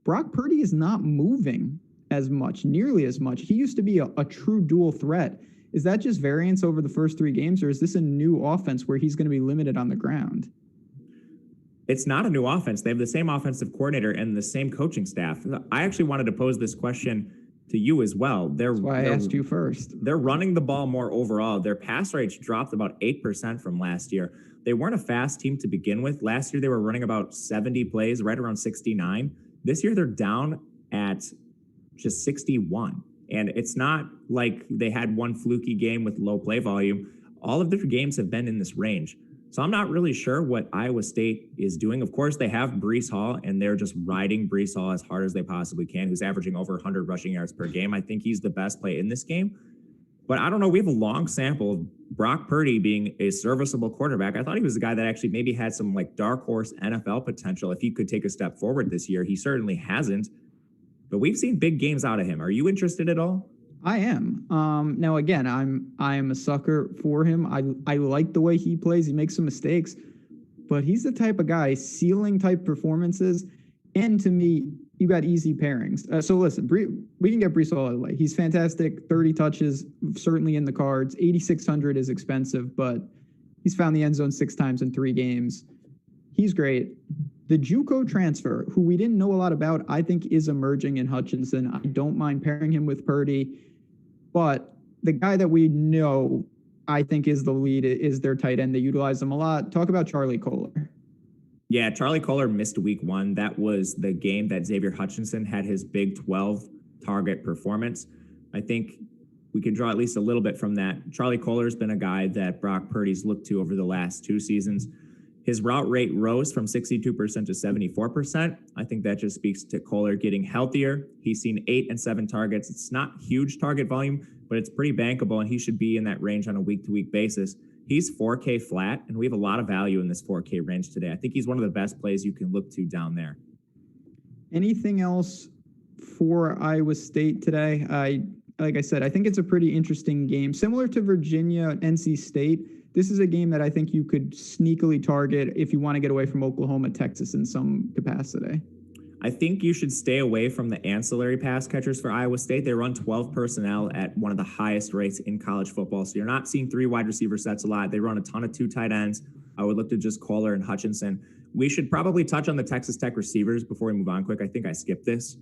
Brock Purdy is not moving as much, nearly as much. He used to be a true dual threat. Is that just variance over the first 3 games, or is this a new offense where he's going to be limited on the ground? It's not a new offense. They have the same offensive coordinator and the same coaching staff. I actually wanted to pose this question to you as well. That's why I asked you first. They're running the ball more overall. Their pass rates dropped about 8% from last year. They weren't a fast team to begin with. Last year, they were running about 70 plays, right around 69. This year, they're down at just 61. And it's not like they had one fluky game with low play volume. All of their games have been in this range. So I'm not really sure what Iowa State is doing. Of course, they have Bryce Hall, and they're just riding Bryce Hall as hard as they possibly can, who's averaging over 100 rushing yards per game. I think he's the best play in this game. But I don't know. We have a long sample of Brock Purdy being a serviceable quarterback. I thought he was a guy that actually maybe had some like dark horse NFL potential if he could take a step forward this year. He certainly hasn't. But we've seen big games out of him. Are you interested at all? I am. Now again, I'm a sucker for him. I like the way he plays. He makes some mistakes, but he's the type of guy, ceiling type performances. And to me, you got easy pairings. So listen, we can get Bryce all the way. He's fantastic. 30 touches, certainly in the cards. 8,600 is expensive, but he's found the end zone 6 times in 3 games. He's great. The JUCO transfer, who we didn't know a lot about, I think is emerging in Hutchinson. I don't mind pairing him with Purdy, but the guy that we know, I think is the lead, is their tight end. They utilize him a lot. Talk about Charlie Kohler. Yeah, Charlie Kohler missed week 1. That was the game that Xavier Hutchinson had his Big 12 target performance. I think we can draw at least a little bit from that. Charlie Kohler's been a guy that Brock Purdy's looked to over the last 2 seasons. His route rate rose from 62% to 74%. I think that just speaks to Kohler getting healthier. He's seen 8 and 7 targets. It's not huge target volume, but it's pretty bankable, and he should be in that range on a week-to-week basis. He's 4K flat, and we have a lot of value in this 4K range today. I think he's one of the best plays you can look to down there. Anything else for Iowa State today? Like I said, I think it's a pretty interesting game. Similar to Virginia, NC State, this is a game that I think you could sneakily target if you want to get away from Oklahoma, Texas in some capacity. I think you should stay away from the ancillary pass catchers for Iowa State. They run 12 personnel at one of the highest rates in college football. So you're not seeing 3 wide receiver sets a lot. They run a ton of 2 tight ends. I would look to just Kohler and Hutchinson. We should probably touch on the Texas Tech receivers before we move on quick. I think I skipped this.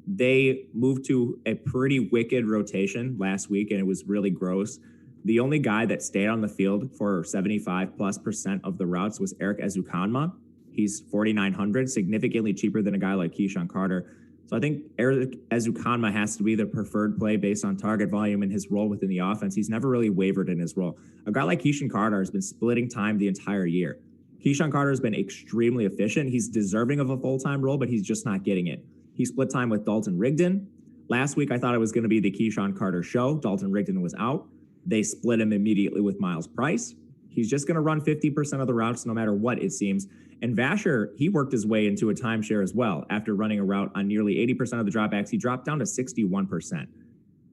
They moved to a pretty wicked rotation last week, and it was really gross. The only guy that stayed on the field for 75+% of the routes was Eric Ezukanma. He's 4,900, significantly cheaper than a guy like Keyshawn Carter. So I think Eric Ezukanma has to be the preferred play based on target volume and his role within the offense. He's never really wavered in his role. A guy like Keyshawn Carter has been splitting time the entire year. Keyshawn Carter has been extremely efficient. He's deserving of a full-time role, but he's just not getting it. He split time with Dalton Rigdon. Last week, I thought it was going to be the Keyshawn Carter show. Dalton Rigdon was out. They split him immediately with Miles Price. He's just going to run 50% of the routes no matter what, it seems. And Vasher, he worked his way into a timeshare as well. After running a route on nearly 80% of the dropbacks, he dropped down to 61%.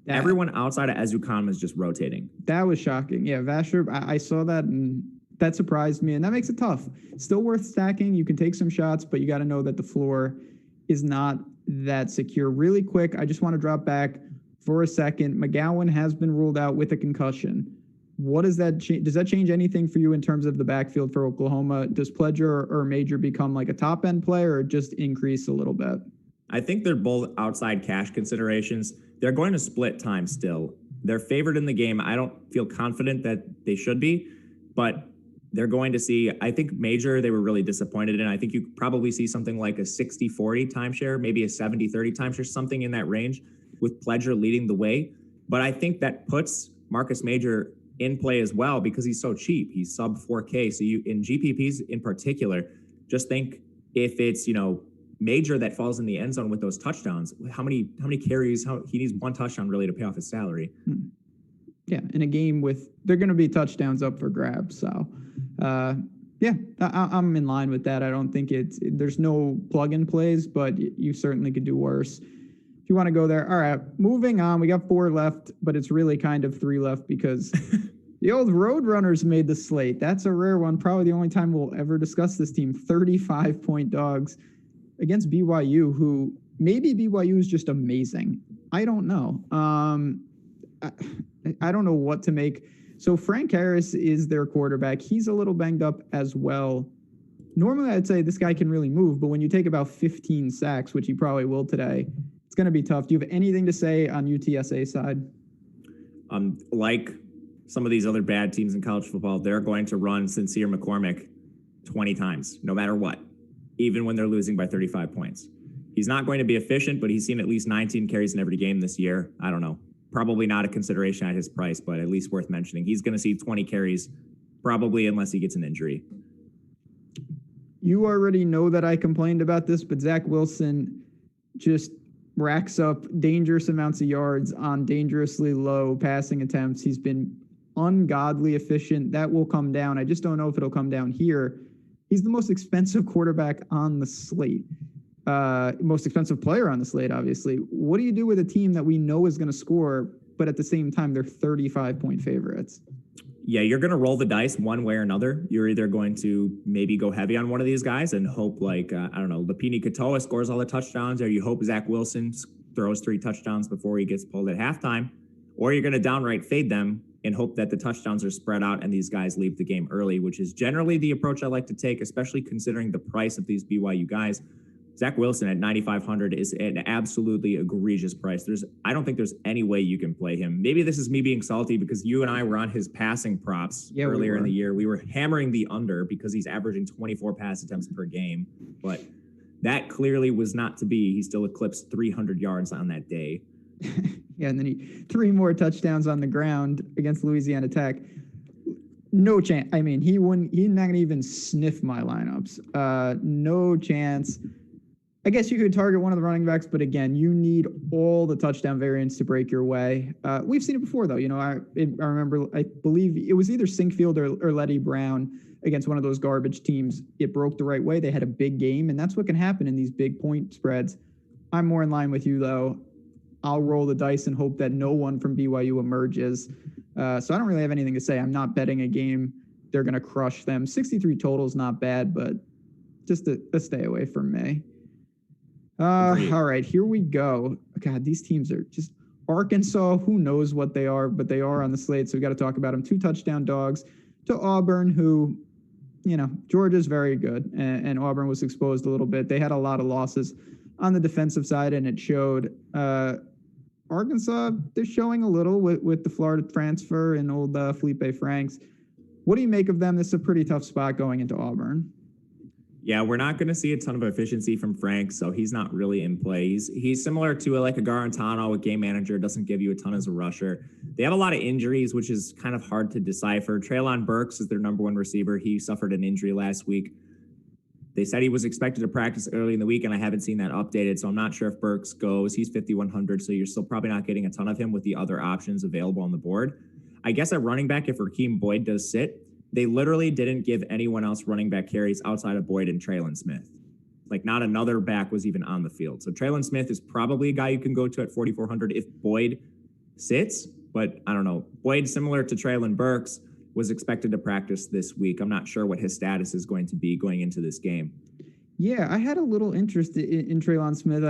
Everyone outside of Ezukanma is just rotating. That was shocking. Yeah, Vasher, I saw that, and that surprised me, and that makes it tough. Still worth stacking. You can take some shots, but you got to know that the floor is not that secure. Really quick, I just want to drop back for a second. McGowan has been ruled out with a concussion. What does that change? Does that change anything for you in terms of the backfield for Oklahoma? Does Pledger or Major become like a top end player or just increase a little bit? I think they're both outside cash considerations. They're going to split time still. They're favored in the game. I don't feel confident that they should be, but they're going to see, I think Major, they were really disappointed in. I think you probably see something like a 60-40 timeshare, maybe a 70-30 timeshare, something in that range with Pledger leading the way. But I think that puts Marcus Major in play as well because he's so cheap. He's sub 4K. So you, in GPPs in particular, just think if it's, Major that falls in the end zone with those touchdowns, how many carries, he needs 1 touchdown really to pay off his salary. Yeah, in a game with, they're going to be touchdowns up for grabs. So, I'm in line with that. I don't think there's no plug-in plays, but you certainly could do worse if you want to go there. All right, moving on. We got 4 left, but it's really kind of 3 left because the old Roadrunners made the slate. That's a rare one. Probably the only time we'll ever discuss this team. 35-point dogs against BYU, who maybe BYU is just amazing. I don't know. I don't know what to make. So Frank Harris is their quarterback. He's a little banged up as well. Normally, I'd say this guy can really move, but when you take about 15 sacks, which he probably will today, it's going to be tough. Do you have anything to say on UTSA side? Like some of these other bad teams in college football, they're going to run Sincere McCormick 20 times, no matter what, even when they're losing by 35 points. He's not going to be efficient, but he's seen at least 19 carries in every game this year. I don't know. Probably not a consideration at his price, but at least worth mentioning. He's going to see 20 carries, probably unless he gets an injury. You already know that I complained about this, but Zach Wilson just racks up dangerous amounts of yards on dangerously low passing attempts. He's been ungodly efficient. That will come down. I just don't know if it'll come down here. He's the most expensive quarterback on the slate. Most expensive player on the slate, obviously. What do you do with a team that we know is going to score, but at the same time, they're 35-point favorites? Yeah, you're going to roll the dice one way or another. You're either going to maybe go heavy on one of these guys and hope Lapini Katoa scores all the touchdowns, or you hope Zach Wilson throws 3 touchdowns before he gets pulled at halftime, or you're going to downright fade them and hope that the touchdowns are spread out and these guys leave the game early, which is generally the approach I like to take, especially considering the price of these BYU guys. Zach Wilson at 9,500 is an absolutely egregious price. I don't think there's any way you can play him. Maybe this is me being salty because you and I were on his passing props earlier in the year. We were hammering the under because he's averaging 24 pass attempts per game, but that clearly was not to be. He still eclipsed 300 yards on that day. Yeah, and then he 3 more touchdowns on the ground against Louisiana Tech. No chance. I mean, he's not going to even sniff my lineups. No chance. I guess you could target one of the running backs, but again, you need all the touchdown variants to break your way. We've seen it before, though. I remember, I believe it was either Sinkfield or Letty Brown against one of those garbage teams. It broke the right way. They had a big game, and that's what can happen in these big point spreads. I'm more in line with you, though. I'll roll the dice and hope that no one from BYU emerges. So I don't really have anything to say. I'm not betting a game. They're going to crush them. 63 total is not bad, but just a stay away from me. All right, here we go. God, these teams are just Arkansas. Who knows what they are, but they are on the slate. So we got to talk about them. 2 touchdown dogs to Auburn, who, Georgia's very good, and Auburn was exposed a little bit. They had a lot of losses on the defensive side, and it showed. Arkansas, they're showing a little with the Florida transfer and old Felipe Franks. What do you make of them? This is a pretty tough spot going into Auburn. Yeah, we're not going to see a ton of efficiency from Frank, so he's not really in play. He's similar to a Garantano, a game manager, doesn't give you a ton as a rusher. They have a lot of injuries, which is kind of hard to decipher. Treylon Burks is their number 1 receiver. He suffered an injury last week. They said he was expected to practice early in the week, and I haven't seen that updated, so I'm not sure if Burks goes. He's 5,100, so you're still probably not getting a ton of him with the other options available on the board. I guess at running back, if Raheem Boyd does sit, they literally didn't give anyone else running back carries outside of Boyd and Treylon Smith. Not another back was even on the field. So Treylon Smith is probably a guy you can go to at 4,400 if Boyd sits, but I don't know. Boyd, similar to Treylon Burks, was expected to practice this week. I'm not sure what his status is going to be going into this game. Yeah, I had a little interest in Treylon Smith.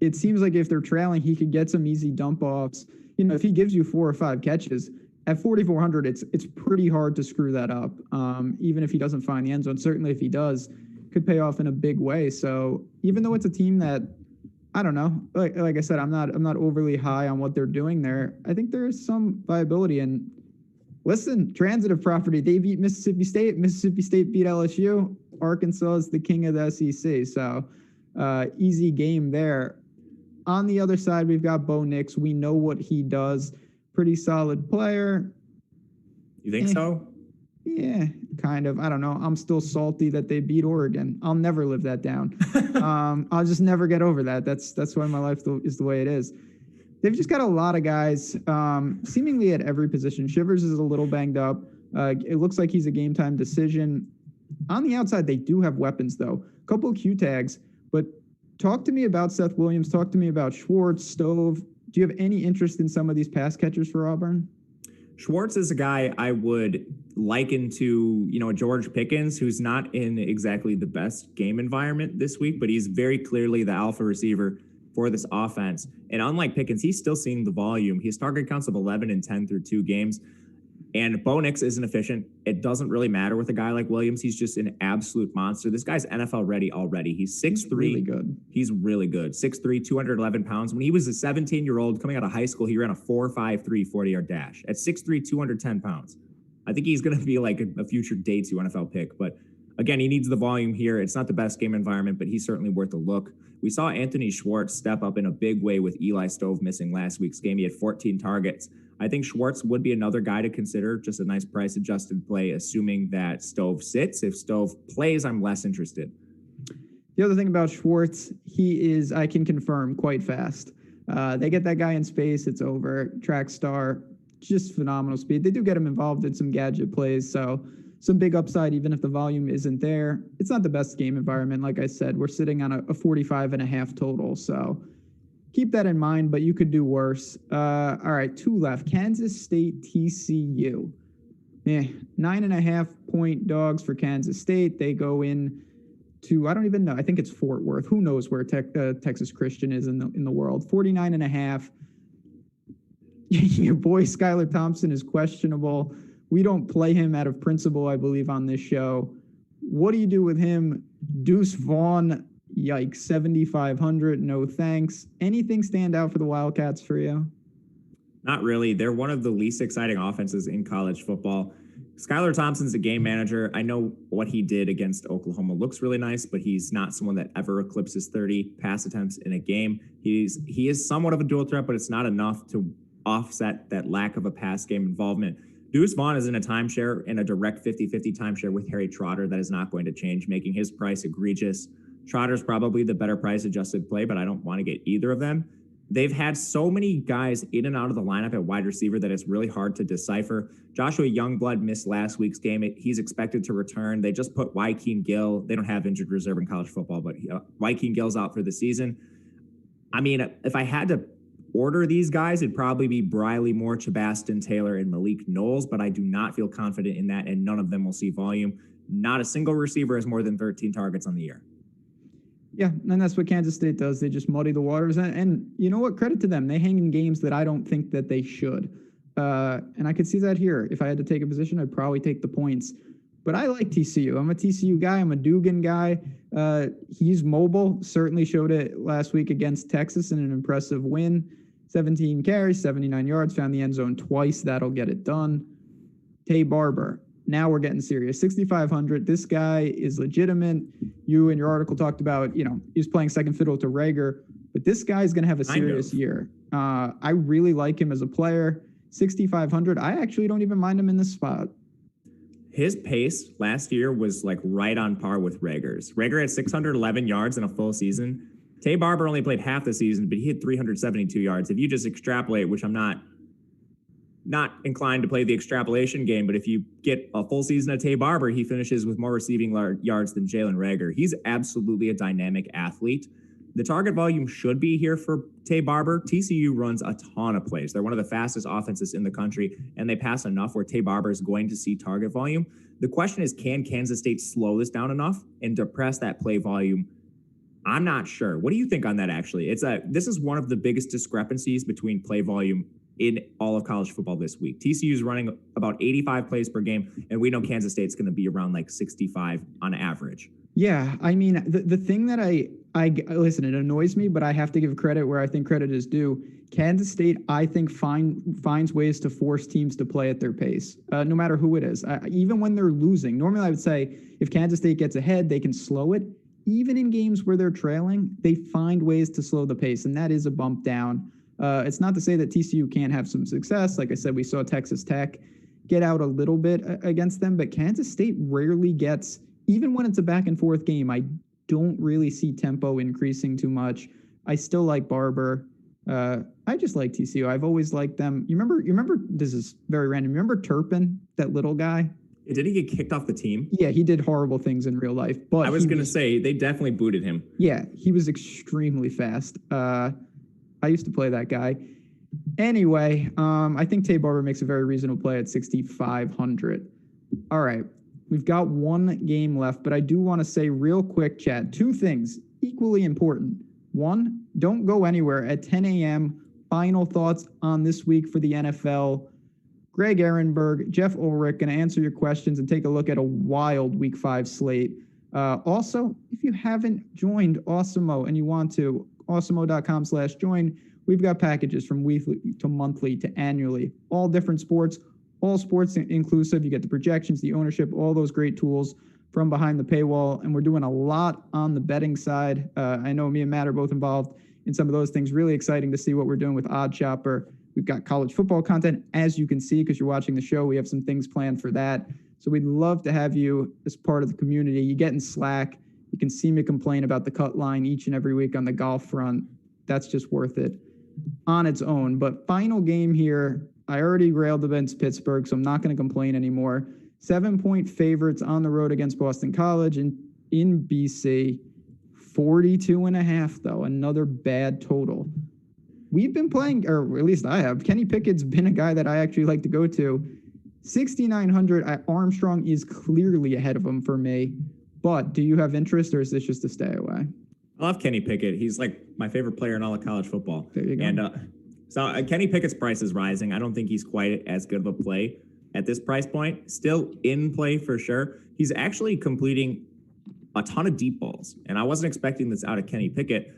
It seems like if they're trailing, he could get some easy dump offs. If he gives you 4 or 5 catches, at 4,400, it's pretty hard to screw that up. Even if he doesn't find the end zone, certainly if he does, could pay off in a big way. So even though it's a team that, I don't know, like I said, I'm not overly high on what they're doing there. I think there is some viability. And listen, transitive property, they beat Mississippi State. Mississippi State beat LSU. Arkansas is the king of the SEC. So easy game there. On the other side, we've got Bo Nix. We know what he does. Pretty solid player. You think so? Yeah, kind of. I don't know. I'm still salty that they beat Oregon. I'll never live that down. I'll just never get over that. That's why my life is the way it is. They've just got a lot of guys, seemingly at every position. Shivers is a little banged up. It looks like he's a game time decision. On the outside, they do have weapons, though. A couple of Q tags. But talk to me about Seth Williams. Talk to me about Schwartz, Stove. Do you have any interest in some of these pass catchers for Auburn? Schwartz is a guy I would liken to, George Pickens, who's not in exactly the best game environment this week, but he's very clearly the alpha receiver for this offense. And unlike Pickens, he's still seeing the volume. He has target counts of 11 and 10 through 2 games. And Bo Nix isn't efficient. It doesn't really matter with a guy like Williams. He's just an absolute monster. This guy's NFL ready already. He's 6'3". Really good. He's really good. 6'3", 211 pounds. When he was a 17-year-old coming out of high school, he ran a 4.53 40-yard dash. At 6'3", 210 pounds. I think he's going to be like a future day 2 NFL pick. But again, he needs the volume here. It's not the best game environment, but he's certainly worth a look. We saw Anthony Schwartz step up in a big way with Eli Stove missing last week's game. He had 14 targets. I think Schwartz would be another guy to consider, just a nice price-adjusted play, assuming that Stove sits. If Stove plays, I'm less interested. The other thing about Schwartz, he is, I can confirm, quite fast. They get that guy in space, it's over. Track star, just phenomenal speed. They do get him involved in some gadget plays, so some big upside even if the volume isn't there. It's not the best game environment, like I said. We're sitting on a 45.5 total, so keep that in mind, but you could do worse. All right, 2 left. Kansas State, TCU. 9.5 point dogs for Kansas State. They go in to, I don't even know. I think it's Fort Worth. Who knows where Texas Christian is in the world? 49.5. Your boy Skylar Thompson is questionable. We don't play him out of principle, I believe, on this show. What do you do with him? Deuce Vaughn, yikes, 7,500. No thanks. Anything stand out for the Wildcats for you? Not really. They're one of the least exciting offenses in college football. Skylar Thompson's a game manager. I know what he did against Oklahoma looks really nice, but he's not someone that ever eclipses 30 pass attempts in a game. He is somewhat of a dual threat, but it's not enough to offset that lack of a pass game involvement. Deuce Vaughn is in a timeshare, in a direct 50-50 timeshare with Harry Trotter. That is not going to change, making his price egregious. Trotter's probably the better price-adjusted play, but I don't want to get either of them. They've had so many guys in and out of the lineup at wide receiver that it's really hard to decipher. Joshua Youngblood missed last week's game. He's expected to return. They just put Joaquin Gill. They don't have injured reserve in college football, but Joaquin Gill's out for the season. I mean, if I had to order these guys, it'd probably be Briley Moore, Chabastin Taylor, and Malik Knowles, but I do not feel confident in that, and none of them will see volume. Not a single receiver has more than 13 targets on the year. Yeah, and that's what Kansas State does. They just muddy the waters. And you know what? Credit to them. They hang in games that I don't think that they should. And I could see that here. If I had to take a position, I'd probably take the points. But I like TCU. I'm a TCU guy. I'm a Dugan guy. He's mobile. Certainly showed it last week against Texas in an impressive win. 17 carries, 79 yards, found the end zone twice. That'll get it done. Tay Barber. Now we're getting serious. 6,500. This guy is legitimate. You in your article talked about, he's playing second fiddle to Rager, but this guy's going to have a serious year. I really like him as a player. 6,500. I actually don't even mind him in this spot. His pace last year was like right on par with Rager's. Rager had 611 yards in a full season. Tay Barber only played half the season, but he had 372 yards. If you just extrapolate, which I'm not inclined to play the extrapolation game, but if you get a full season of Tay Barber, he finishes with more receiving yards than Jalen Rager. He's absolutely a dynamic athlete. The target volume should be here for Tay Barber. TCU runs a ton of plays. They're one of the fastest offenses in the country, and they pass enough where Tay Barber is going to see target volume. The question is, can Kansas State slow this down enough and depress that play volume? I'm not sure. What do you think on that, actually? This is one of the biggest discrepancies between play volume in all of college football this week. TCU is running about 85 plays per game, and we know Kansas State's going to be around like 65 on average. Yeah, I mean, the thing that I listen, it annoys me, but I have to give credit where I think credit is due. Kansas State, I think, finds ways to force teams to play at their pace, no matter who it is. Even when they're losing, normally I would say if Kansas State gets ahead, they can slow it. Even in games where they're trailing, they find ways to slow the pace, and that is a bump down. It's not to say that TCU can't have some success. Like I said, we saw Texas Tech get out a little bit against them, but Kansas State rarely gets, even when it's a back and forth game, I don't really see tempo increasing too much. I still like Barber. I just like TCU. I've always liked them. You remember, this is very random. Remember Turpin, that little guy? Did he get kicked off the team? Yeah, he did horrible things in real life. But I was going to say, they definitely booted him. Yeah, he was extremely fast. I used to play that guy. Anyway, I think Tay Barber makes a very reasonable play at 6,500. All right, we've got one game left, but I do want to say real quick, Chad, 2 things equally important. 1, don't go anywhere. At 10 a.m., final thoughts on this week for the NFL. Greg Ehrenberg, Jeff Ulrich, going to answer your questions and take a look at a wild Week 5 slate. Also, if you haven't joined Awesemo and you want to, awesemo.com/join. We've got packages from weekly to monthly to annually, all different sports, all sports inclusive. You get the projections, the ownership, all those great tools from behind the paywall. And we're doing a lot on the betting side. I know me and Matt are both involved in some of those things. Really exciting to see what we're doing with Odd Chopper. We've got college football content, as you can see, because you're watching the show. We have some things planned for that. So we'd love to have you as part of the community. You get in Slack. You can see me complain about the cut line each and every week on the golf front. That's just worth it on its own. But final game here, I already railed against Pittsburgh, so I'm not going to complain anymore. 7-point favorites on the road against Boston College and in BC. 42.5, though, another bad total. We've been playing, or at least I have. Kenny Pickett's been a guy that I actually like to go to. 6,900. Armstrong is clearly ahead of him for me. But do you have interest, or is this just a stay away? I love Kenny Pickett. He's like my favorite player in all of college football. There you go. And so Kenny Pickett's price is rising. I don't think he's quite as good of a play at this price point. Still in play for sure. He's actually completing a ton of deep balls, and I wasn't expecting this out of Kenny Pickett.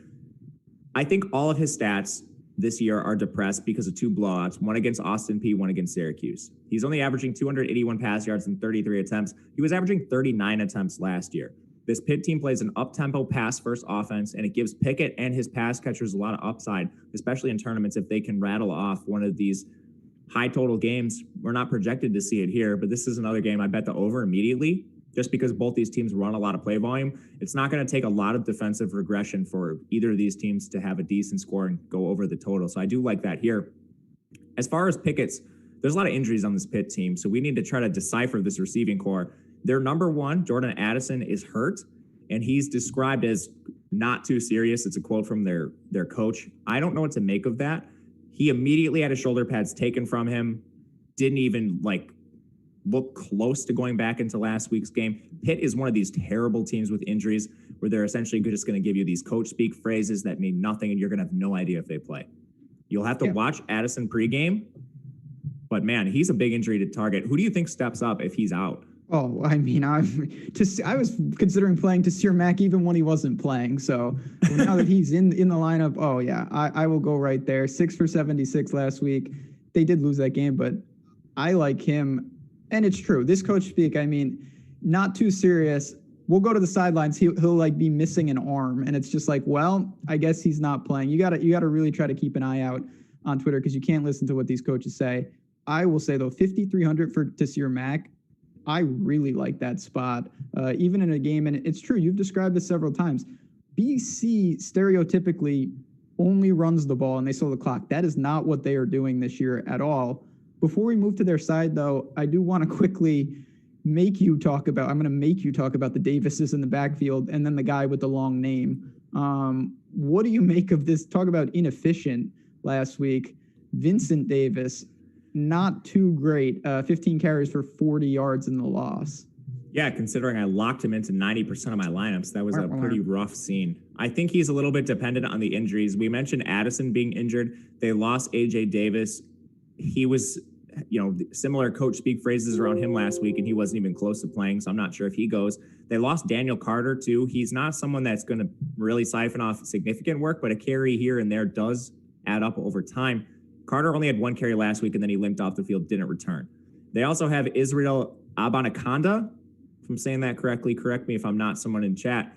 I think all of his stats this year are depressed because of two blowouts, one against Austin Peay, one against Syracuse. He's only averaging 281 pass yards and 33 attempts. He was averaging 39 attempts last year. This Pitt team plays an up-tempo pass-first offense, and it gives Pickett and his pass catchers a lot of upside, especially in tournaments if they can rattle off one of these high-total games. We're not projected to see it here, but this is another game I bet the over immediately, just because both these teams run a lot of play volume. It's not going to take a lot of defensive regression for either of these teams to have a decent score and go over the total. So I do like that here. As far as Pickett's, there's a lot of injuries on this Pitt team, so we need to try to decipher this receiving core. Their number one, Jordan Addison, is hurt, and he's described as not too serious. It's a quote from their coach. I don't know what to make of that. He immediately had his shoulder pads taken from him, didn't even look close to going back into last week's game. Pitt is one of these terrible teams with injuries where they're essentially just going to give you these coach speak phrases that mean nothing, and you're going to have no idea if they play. You'll have to watch Addison pregame, but man, he's a big injury to target. Who do you think steps up if he's out? Oh, I mean, I was considering playing Tavian Mack even when he wasn't playing. So now that he's in the lineup, oh yeah, I will go right there. 6 for 76 last week. They did lose that game, but I like him. And it's true. This coach speak, I mean, not too serious. We'll go to the sidelines. He'll be missing an arm, and it's just like, well, I guess he's not playing. You gotta really try to keep an eye out on Twitter because you can't listen to what these coaches say. I will say though, 5,300 for Tavian Mack. I really like that spot, even in a game. And it's true. You've described this several times. BC stereotypically only runs the ball and they slow the clock. That is not what they are doing this year at all. Before we move to their side, though, I do want to quickly I'm going to make you talk about the Davises in the backfield and then the guy with the long name. What do you make of this? Talk about inefficient last week. Vincent Davis, not too great. 15 carries for 40 yards in the loss. Yeah, considering I locked him into 90% of my lineups, that was a pretty rough scene. I think he's a little bit dependent on the injuries. We mentioned Addison being injured. They lost A.J. Davis. He was, similar coach speak phrases around him last week, and he wasn't even close to playing, so I'm not sure if he goes. They lost Daniel Carter, too. He's not someone that's going to really siphon off significant work, but a carry here and there does add up over time. Carter only had one carry last week, and then he limped off the field, didn't return. They also have Israel Abanikanda. If I'm saying that correctly, correct me if I'm not, someone in chat.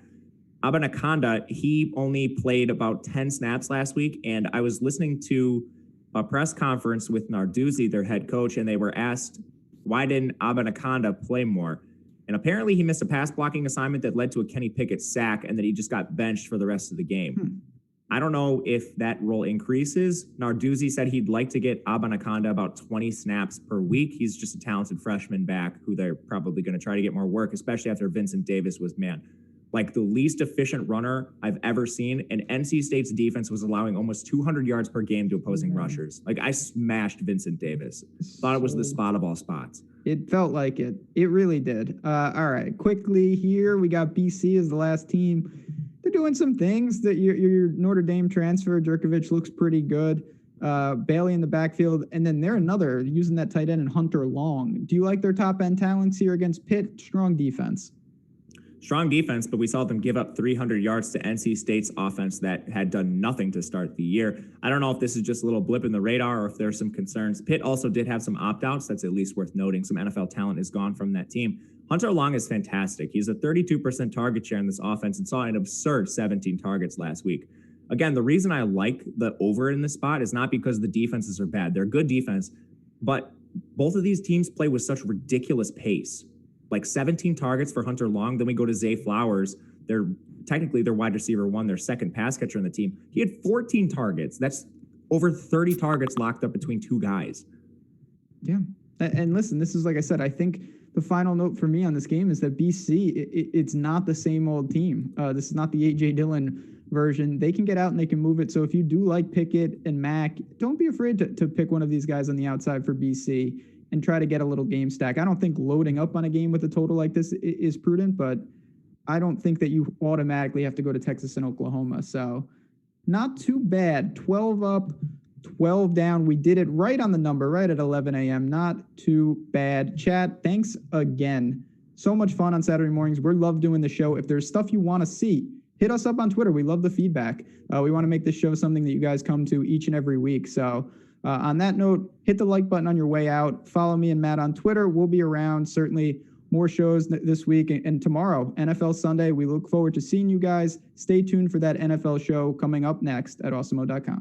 Abanikanda, he only played about 10 snaps last week, and I was listening to a press conference with Narduzzi, their head coach, and they were asked, why didn't Abanikanda play more? And apparently he missed a pass blocking assignment that led to a Kenny Pickett sack, and then he just got benched for the rest of the game. I don't know if that role increases. Narduzzi said he'd like to get Abanikanda about 20 snaps per week. He's just a talented freshman back who they're probably going to try to get more work, especially after Vincent Davis was, like the least efficient runner I've ever seen. And NC State's defense was allowing almost 200 yards per game to opposing rushers. Like, I smashed Vincent Davis. Thought it was the spot of all spots. It felt like it. It really did. All right, quickly here, we got BC as the last team. They're doing some things that your Notre Dame transfer, Jerkovich, looks pretty good. Bailey in the backfield. And then they're using that tight end and Hunter Long. Do you like their top end talents here against Pitt? Strong defense. Strong defense, but we saw them give up 300 yards to NC State's offense that had done nothing to start the year. I don't know if this is just a little blip in the radar or if there's some concerns. Pitt also did have some opt-outs. That's at least worth noting. Some NFL talent is gone from that team. Hunter Long is fantastic. He's a 32% target share in this offense and saw an absurd 17 targets last week. Again, the reason I like the over in this spot is not because the defenses are bad. They're good defense, but both of these teams play with such ridiculous pace. Like 17 targets for Hunter Long. Then we go to Zay Flowers, They're technically their wide receiver one, their second pass catcher on the team. He had 14 targets. That's over 30 targets locked up between two guys. Yeah. And listen, this is, like I said, I think the final note for me on this game is that BC, it's not the same old team. This is not the A.J. Dillon version. They can get out and they can move it. So if you do like Pickett and Mack, don't be afraid to pick one of these guys on the outside for BC and try to get a little game stack. I don't think loading up on a game with a total like this is prudent, but I don't think that you automatically have to go to Texas and Oklahoma. So not too bad. 12 up, 12 down. We did it right on the number, right at 11 a.m. Not too bad. Chat, thanks again. So much fun on Saturday mornings. We love doing the show. If there's stuff you want to see, hit us up on Twitter. We love the feedback. We want to make this show something that you guys come to each and every week. So on that note, hit the like button on your way out. Follow me and Matt on Twitter. We'll be around. Certainly more shows this week and tomorrow, NFL Sunday. We look forward to seeing you guys. Stay tuned for that NFL show coming up next at awesemo.com.